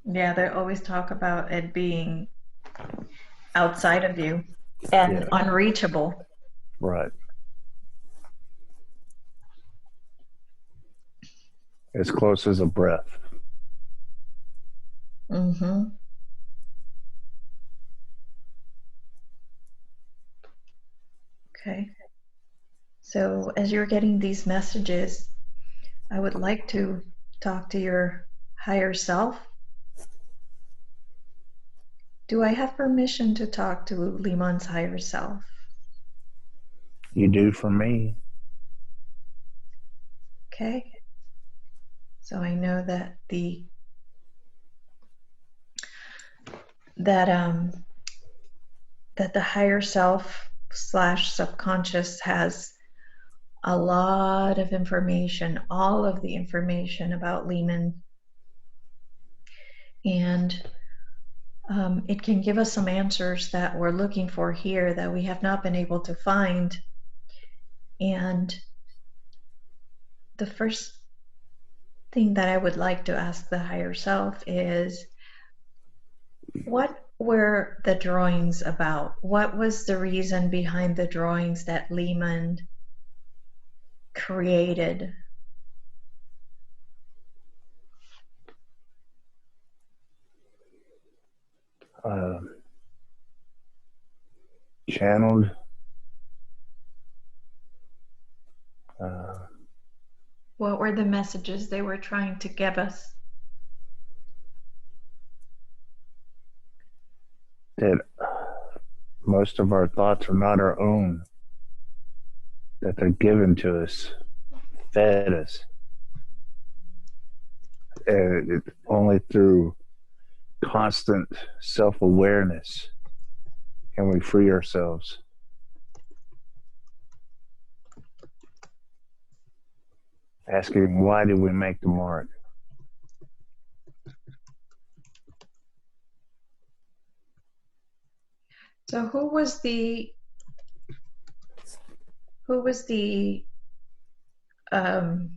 Yeah, they always talk about it being outside of you and Yeah, unreachable. right. As close as a breath. Mm-hmm. Okay. So as you're getting these messages, I would like to talk to your higher self. Do I have permission to talk to Limon's higher self? You do for me. Okay. So I know that that um that the higher self slash subconscious has a lot of information, all of the information about Lehman, and it can give us some answers that we're looking for here that we have not been able to find. And the first thing that I would like to ask the higher self is, what were the drawings about? What was the reason behind the drawings that Lehman created? Uh, Channeled. Uh, What were the messages they were trying to give us? that most of our thoughts are not our own, that they're given to us, fed us. And only through constant self awareness can we free ourselves. Asking, why did we make the mark? So who was um,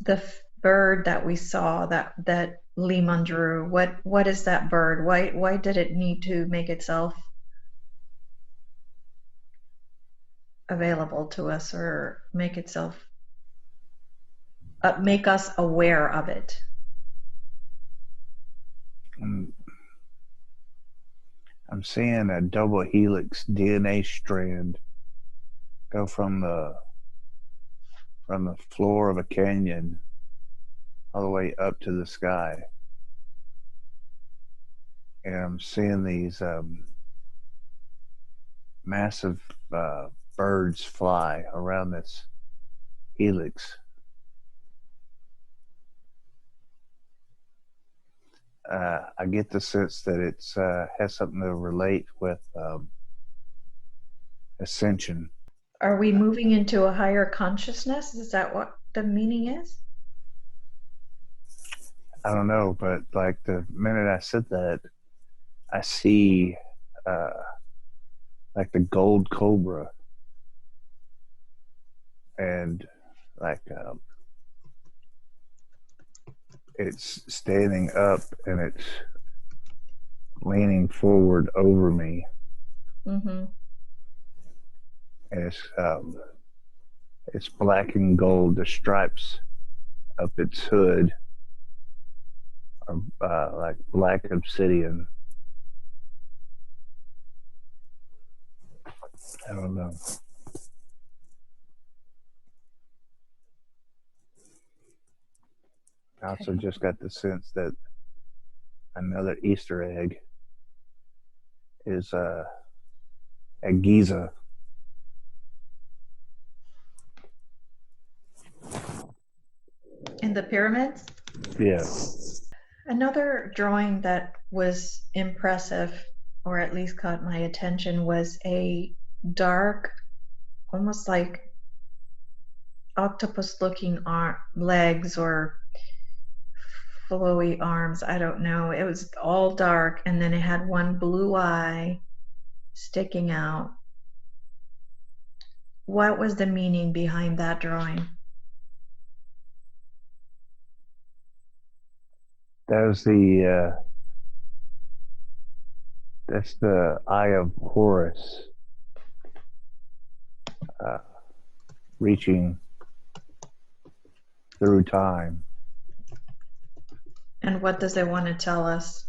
the bird that we saw that Lehman drew? What is that bird? Why did it need to make itself available to us, or make itself make us aware of it? And I'm seeing a double helix DNA strand go from the floor of a canyon all the way up to the sky. And I'm seeing these massive birds fly around this helix. I get the sense that it's has something to relate with ascension. Are we moving into a higher consciousness? Is that what the meaning is? I don't know, but like the minute I said that, I see uh, like the gold cobra, and like it's standing up and it's leaning forward over me, Mm-hmm. and it's black and gold. The stripes up its hood are like black obsidian. I don't know. I Okay. also just got the sense that another Easter egg is at Giza. In the pyramids? Yeah. Another drawing that was impressive, or at least caught my attention, was a dark, almost like octopus looking legs or flowy arms. I don't know. It was all dark, and then it had one blue eye sticking out. What was the meaning behind that drawing? That was that's the Eye of Horus, uh, reaching through time. And what does it want to tell us?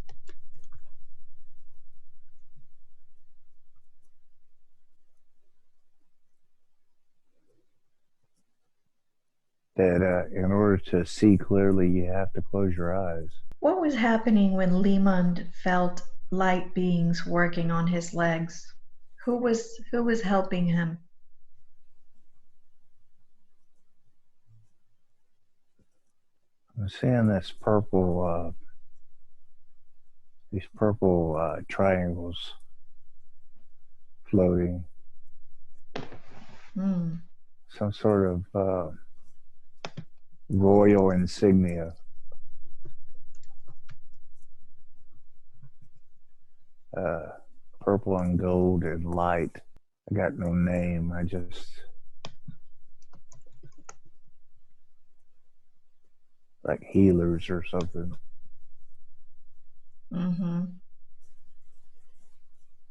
That in order to see clearly, you have to close your eyes. What was happening when Lehman felt light beings working on his legs? Who was helping him? I'm seeing these purple triangles floating, Hmm. some sort of royal insignia, uh, purple and gold and light. I got no name. I just like healers or something. Mm-hmm.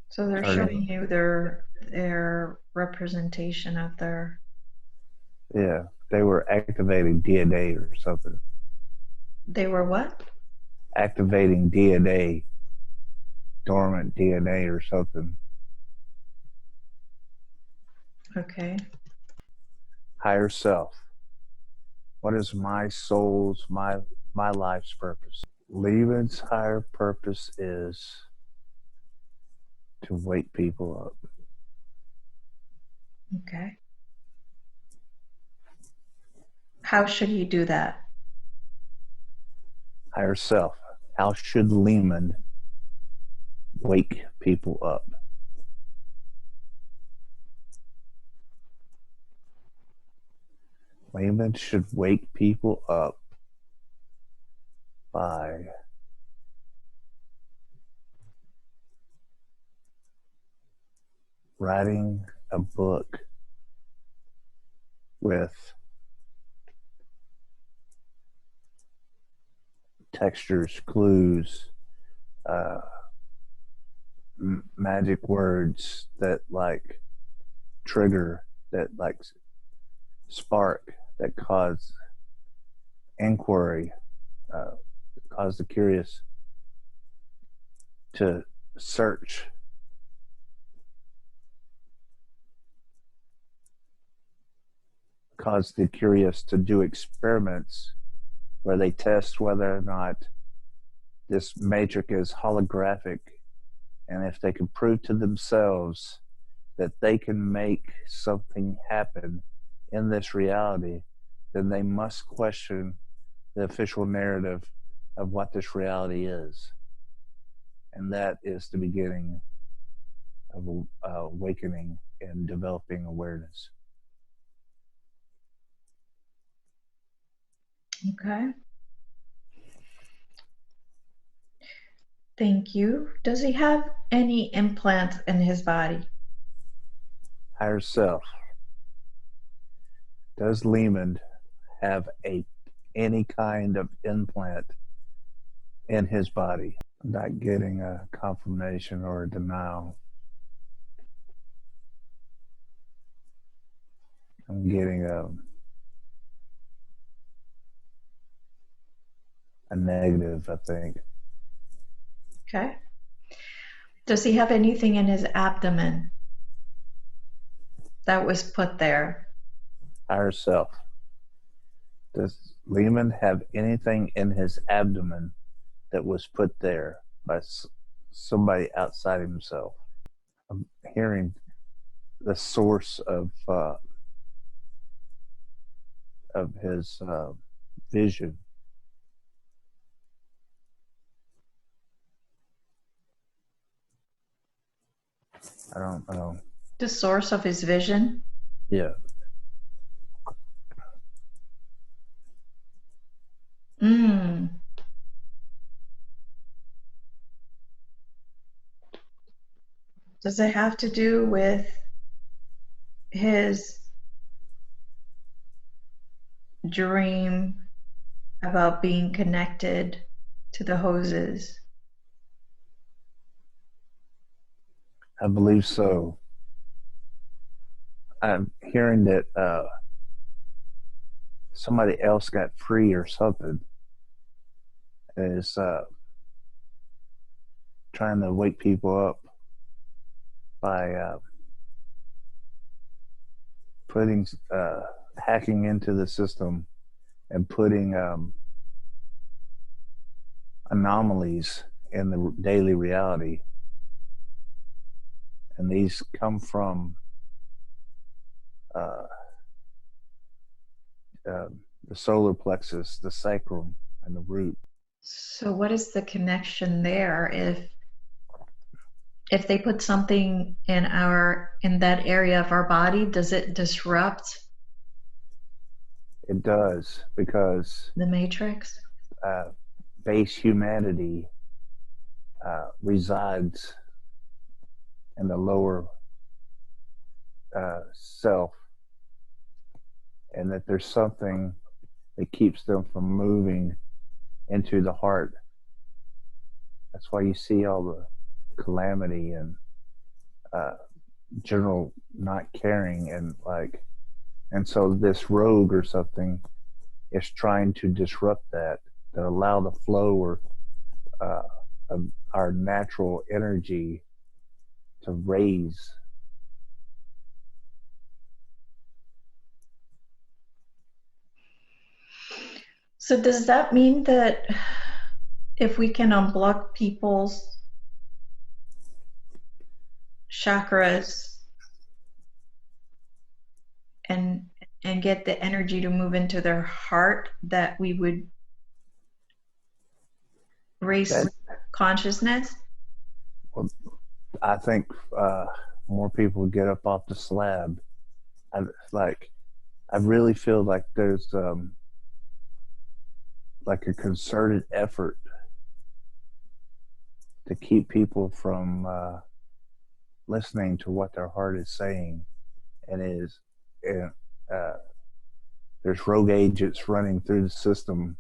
So they're showing Turning, you their representation of their. yeah, they were activating DNA or something. They were what? Activating DNA, dormant DNA or something. Okay. Higher self. What is my soul's, my life's purpose? Leaving's higher purpose is to wake people up. Okay. How should he do that? Higher self. How should Lehman wake people up? Lehman should wake people up by writing a book with textures, clues, uh, magic words that like trigger, that like spark, that cause inquiry, uh, cause the curious to search, cause the curious to do experiments where they test whether or not this matrix is holographic. And if they can prove to themselves that they can make something happen in this reality, then they must question the official narrative of what this reality is. And that is the beginning of awakening and developing awareness. Okay. Thank you. Does he have any implants in his body? Higher self. Does Lehman have any kind of implant in his body? I'm not getting a confirmation or a denial. I'm getting a negative, I think. Okay. Does he have anything in his abdomen that was put there? Higher self. Does Lehman have anything in his abdomen that was put there by somebody outside himself? I'm hearing the source of his vision. I don't know. The source of his vision? Yeah, Mm. Does it have to do with his dream about being connected to the hoses? I believe so. I'm hearing that somebody else got free or something, is trying to wake people up by putting hacking into the system and putting anomalies in the daily reality, and these come from uh, uh, the solar plexus, the sacrum, and the root. So what is the connection there? If they put something in that area of our body, does it disrupt It does, because the matrix? uh, base humanity resides in the lower self, and that there's something that keeps them from moving into the heart. That's why you see all the calamity and uh, general not caring, and like, and so this rogue or something is trying to disrupt that, to allow the flow or uh, of our natural energy to raise. So does that mean that if we can unblock people's chakras and get the energy to move into their heart, that we would raise That, consciousness? well, I think more people get up off the slab. I like. I really feel like there's like a concerted effort to keep people from listening to what their heart is saying, and is and, uh, there's rogue agents running through the system,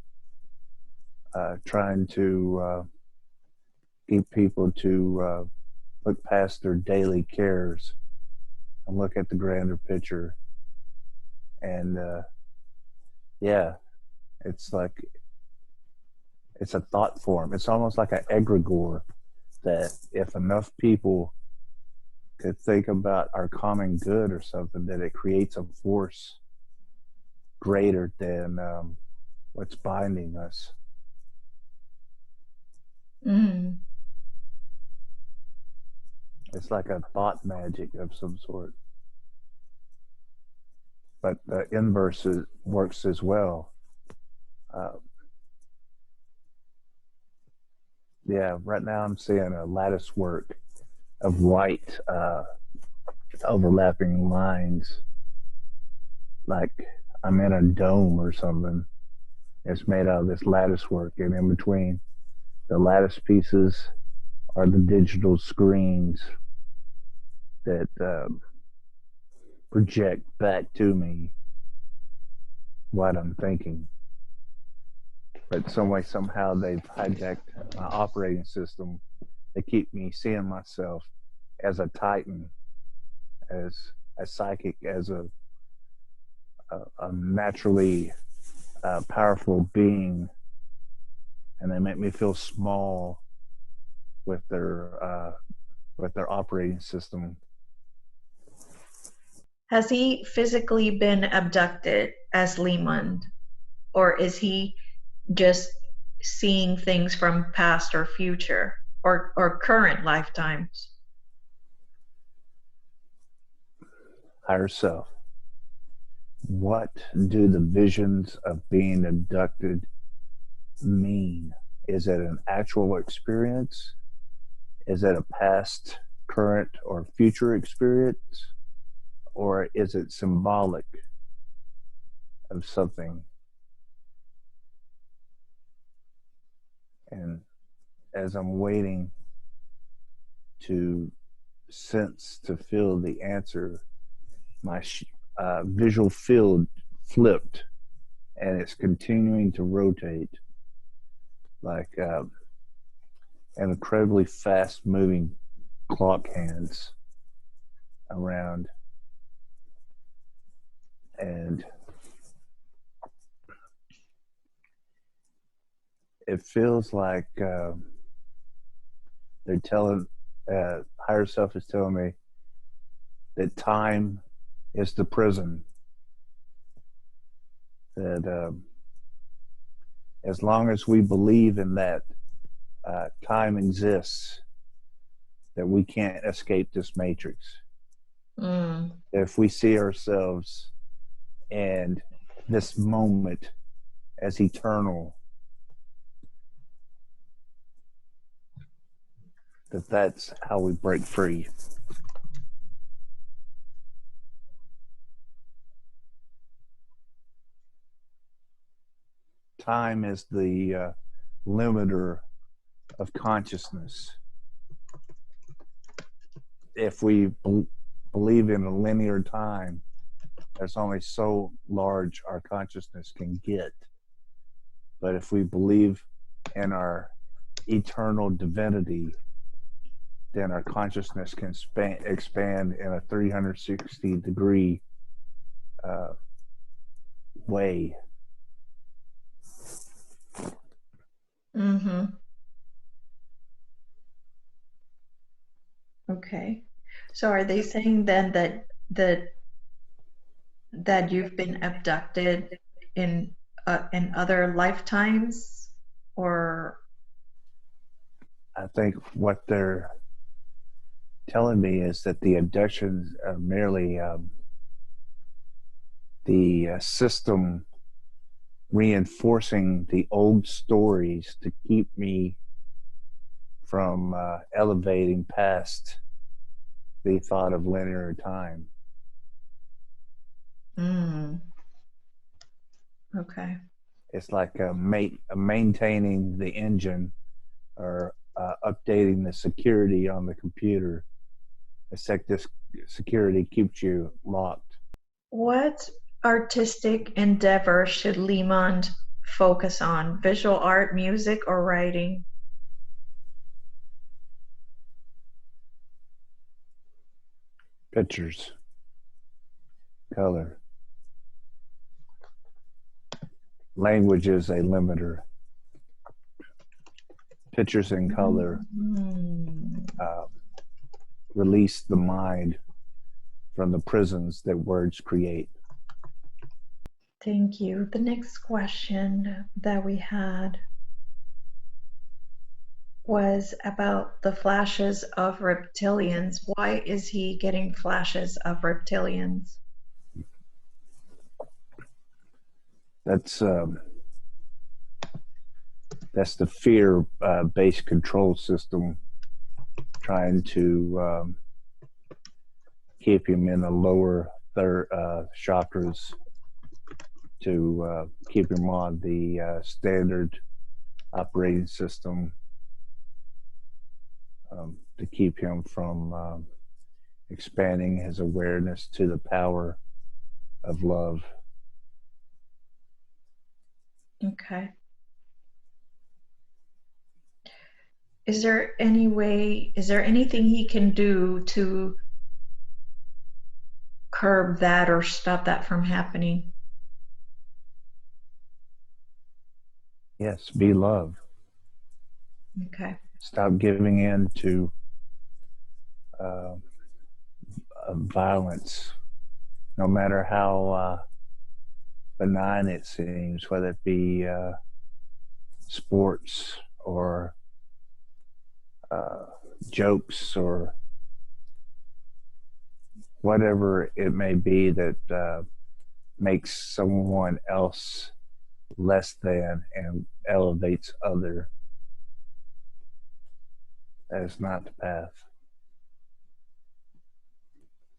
trying to get people to look past their daily cares and look at the grander picture. And yeah, it's like it's a thought form. It's almost like an egregore, that if enough people could think about our common good or something, that it creates a force greater than what's binding us. Mm. It's like a thought magic of some sort. But the inverse works as well. Uh, yeah, right now I'm seeing a lattice work of white overlapping lines, like I'm in a dome or something. It's made out of this lattice work, and in between the lattice pieces are the digital screens that project back to me what I'm thinking. But some way, somehow, they've hijacked my operating system. They keep me seeing myself as a titan, as a psychic, as a naturally powerful being, and they make me feel small with their operating system. Has he physically been abducted as Lehman, or is he just seeing things from past or future or current lifetimes? Higher self. What do the visions of being abducted mean? Is it an actual experience? Is it a past, current, or future experience? Or is it symbolic of something? And as I'm waiting to sense, to feel the answer, my visual field flipped, and it's continuing to rotate like an incredibly fast moving clock hands around. And it feels like they're telling, higher self is telling me that time is the prison, that as long as we believe in that, time exists, that we can't escape this matrix. If we see ourselves and this moment as eternal, that's how we break free. Time is the limiter of consciousness. If we believe in a linear time, there's only so large our consciousness can get. But if we believe in our eternal divinity, then our consciousness can expand in a 360-degree way. Mm-hmm. Okay. So are they saying then that you've been abducted in other lifetimes, or? I think what they're telling me is that the abductions are merely the system reinforcing the old stories to keep me from elevating past the thought of linear time. Okay. It's like maintaining the engine or updating the security on the computer. It's like this security keeps you locked. What artistic endeavor should Limond focus on? Visual art, music, or writing? Pictures, color. Language is a limiter. Pictures and color release the mind from the prisons that words create. Thank you. The next question that we had was about the flashes of reptilians. Why is he getting flashes of reptilians? That's the fear-based control system trying to keep him in the lower chakras, to keep him on the standard operating system, to keep him from expanding his awareness to the power of love. Okay. Is there anything he can do to curb that or stop that from happening? Yes, be love. Okay. Stop giving in to violence, no matter how benign it seems, whether it be sports or jokes or whatever it may be that makes someone else less than and elevates other. That is not the path.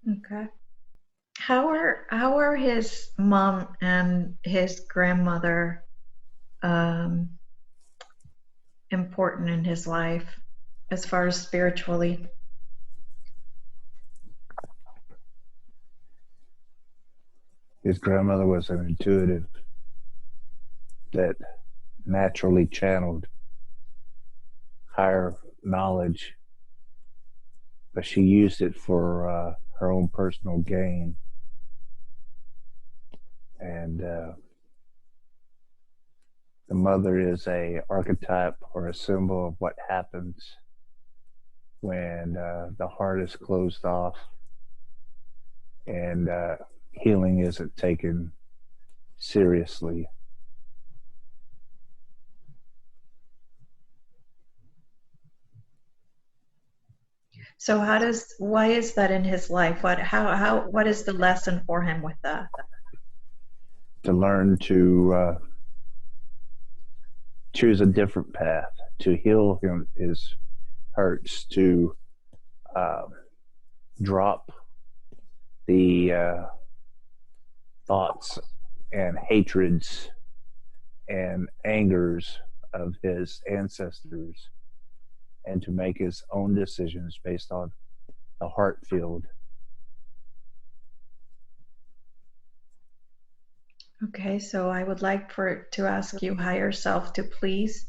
Okay. How are his mom and his grandmother important in his life as far as spiritually? His grandmother was an intuitive that naturally channeled higher knowledge, but she used it for her own personal gain. And the mother is a archetype or a symbol of what happens when the heart is closed off and healing isn't taken seriously. So why is that in his life? What is the lesson for him with that? To learn to choose a different path, to heal his hurts, to uh, drop the thoughts and hatreds and angers of his ancestors, and to make his own decisions based on the heart field. Okay, so I would like to ask you, higher self, to please,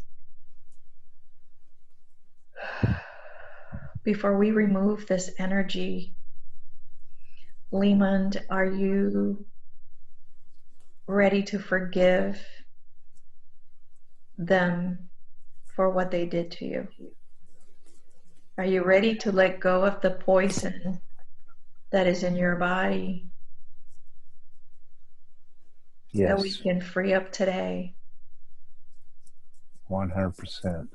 before we remove this energy, Lehman, are you ready to forgive them for what they did to you? Are you ready to let go of the poison that is in your body that we Yes, can free up today? 100%.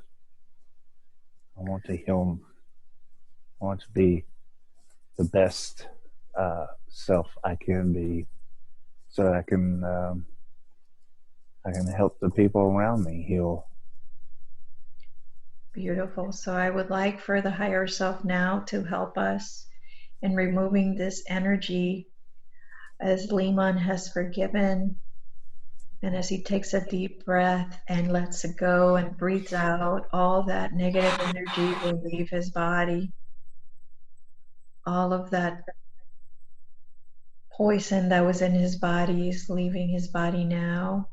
I want to heal. I want to be the best self I can be, so I can help the people around me heal. Beautiful. So I would like for the higher self now to help us in removing this energy as Lehman has forgiven, and as he takes a deep breath and lets it go and breathes out, all that negative energy will leave his body. All of that poison that was in his body is leaving his body now.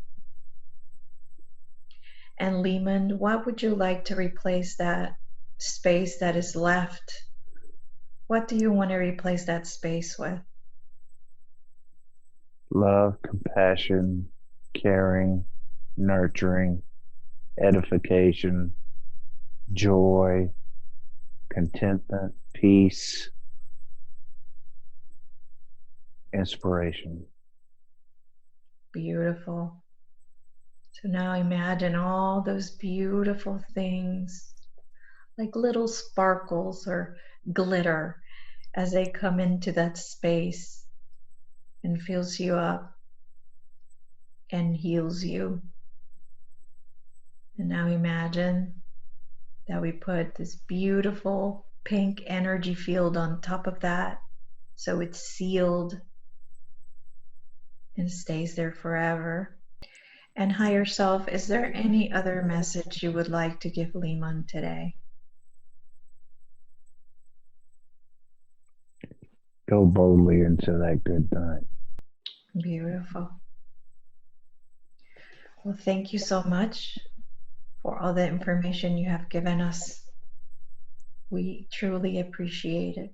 And Lehman, what would you like to replace that space that is left? What do you want to replace that space with? Love, compassion, caring, nurturing, edification, joy, contentment, peace, inspiration. Beautiful. So now imagine all those beautiful things like little sparkles or glitter as they come into that space and fills you up and heals you. And now imagine that we put this beautiful pink energy field on top of that, so it's sealed and stays there forever. And higher self, is there any other message you would like to give Lehman today? Go boldly into that good night. Beautiful. Well, thank you so much for all the information you have given us. We truly appreciate it.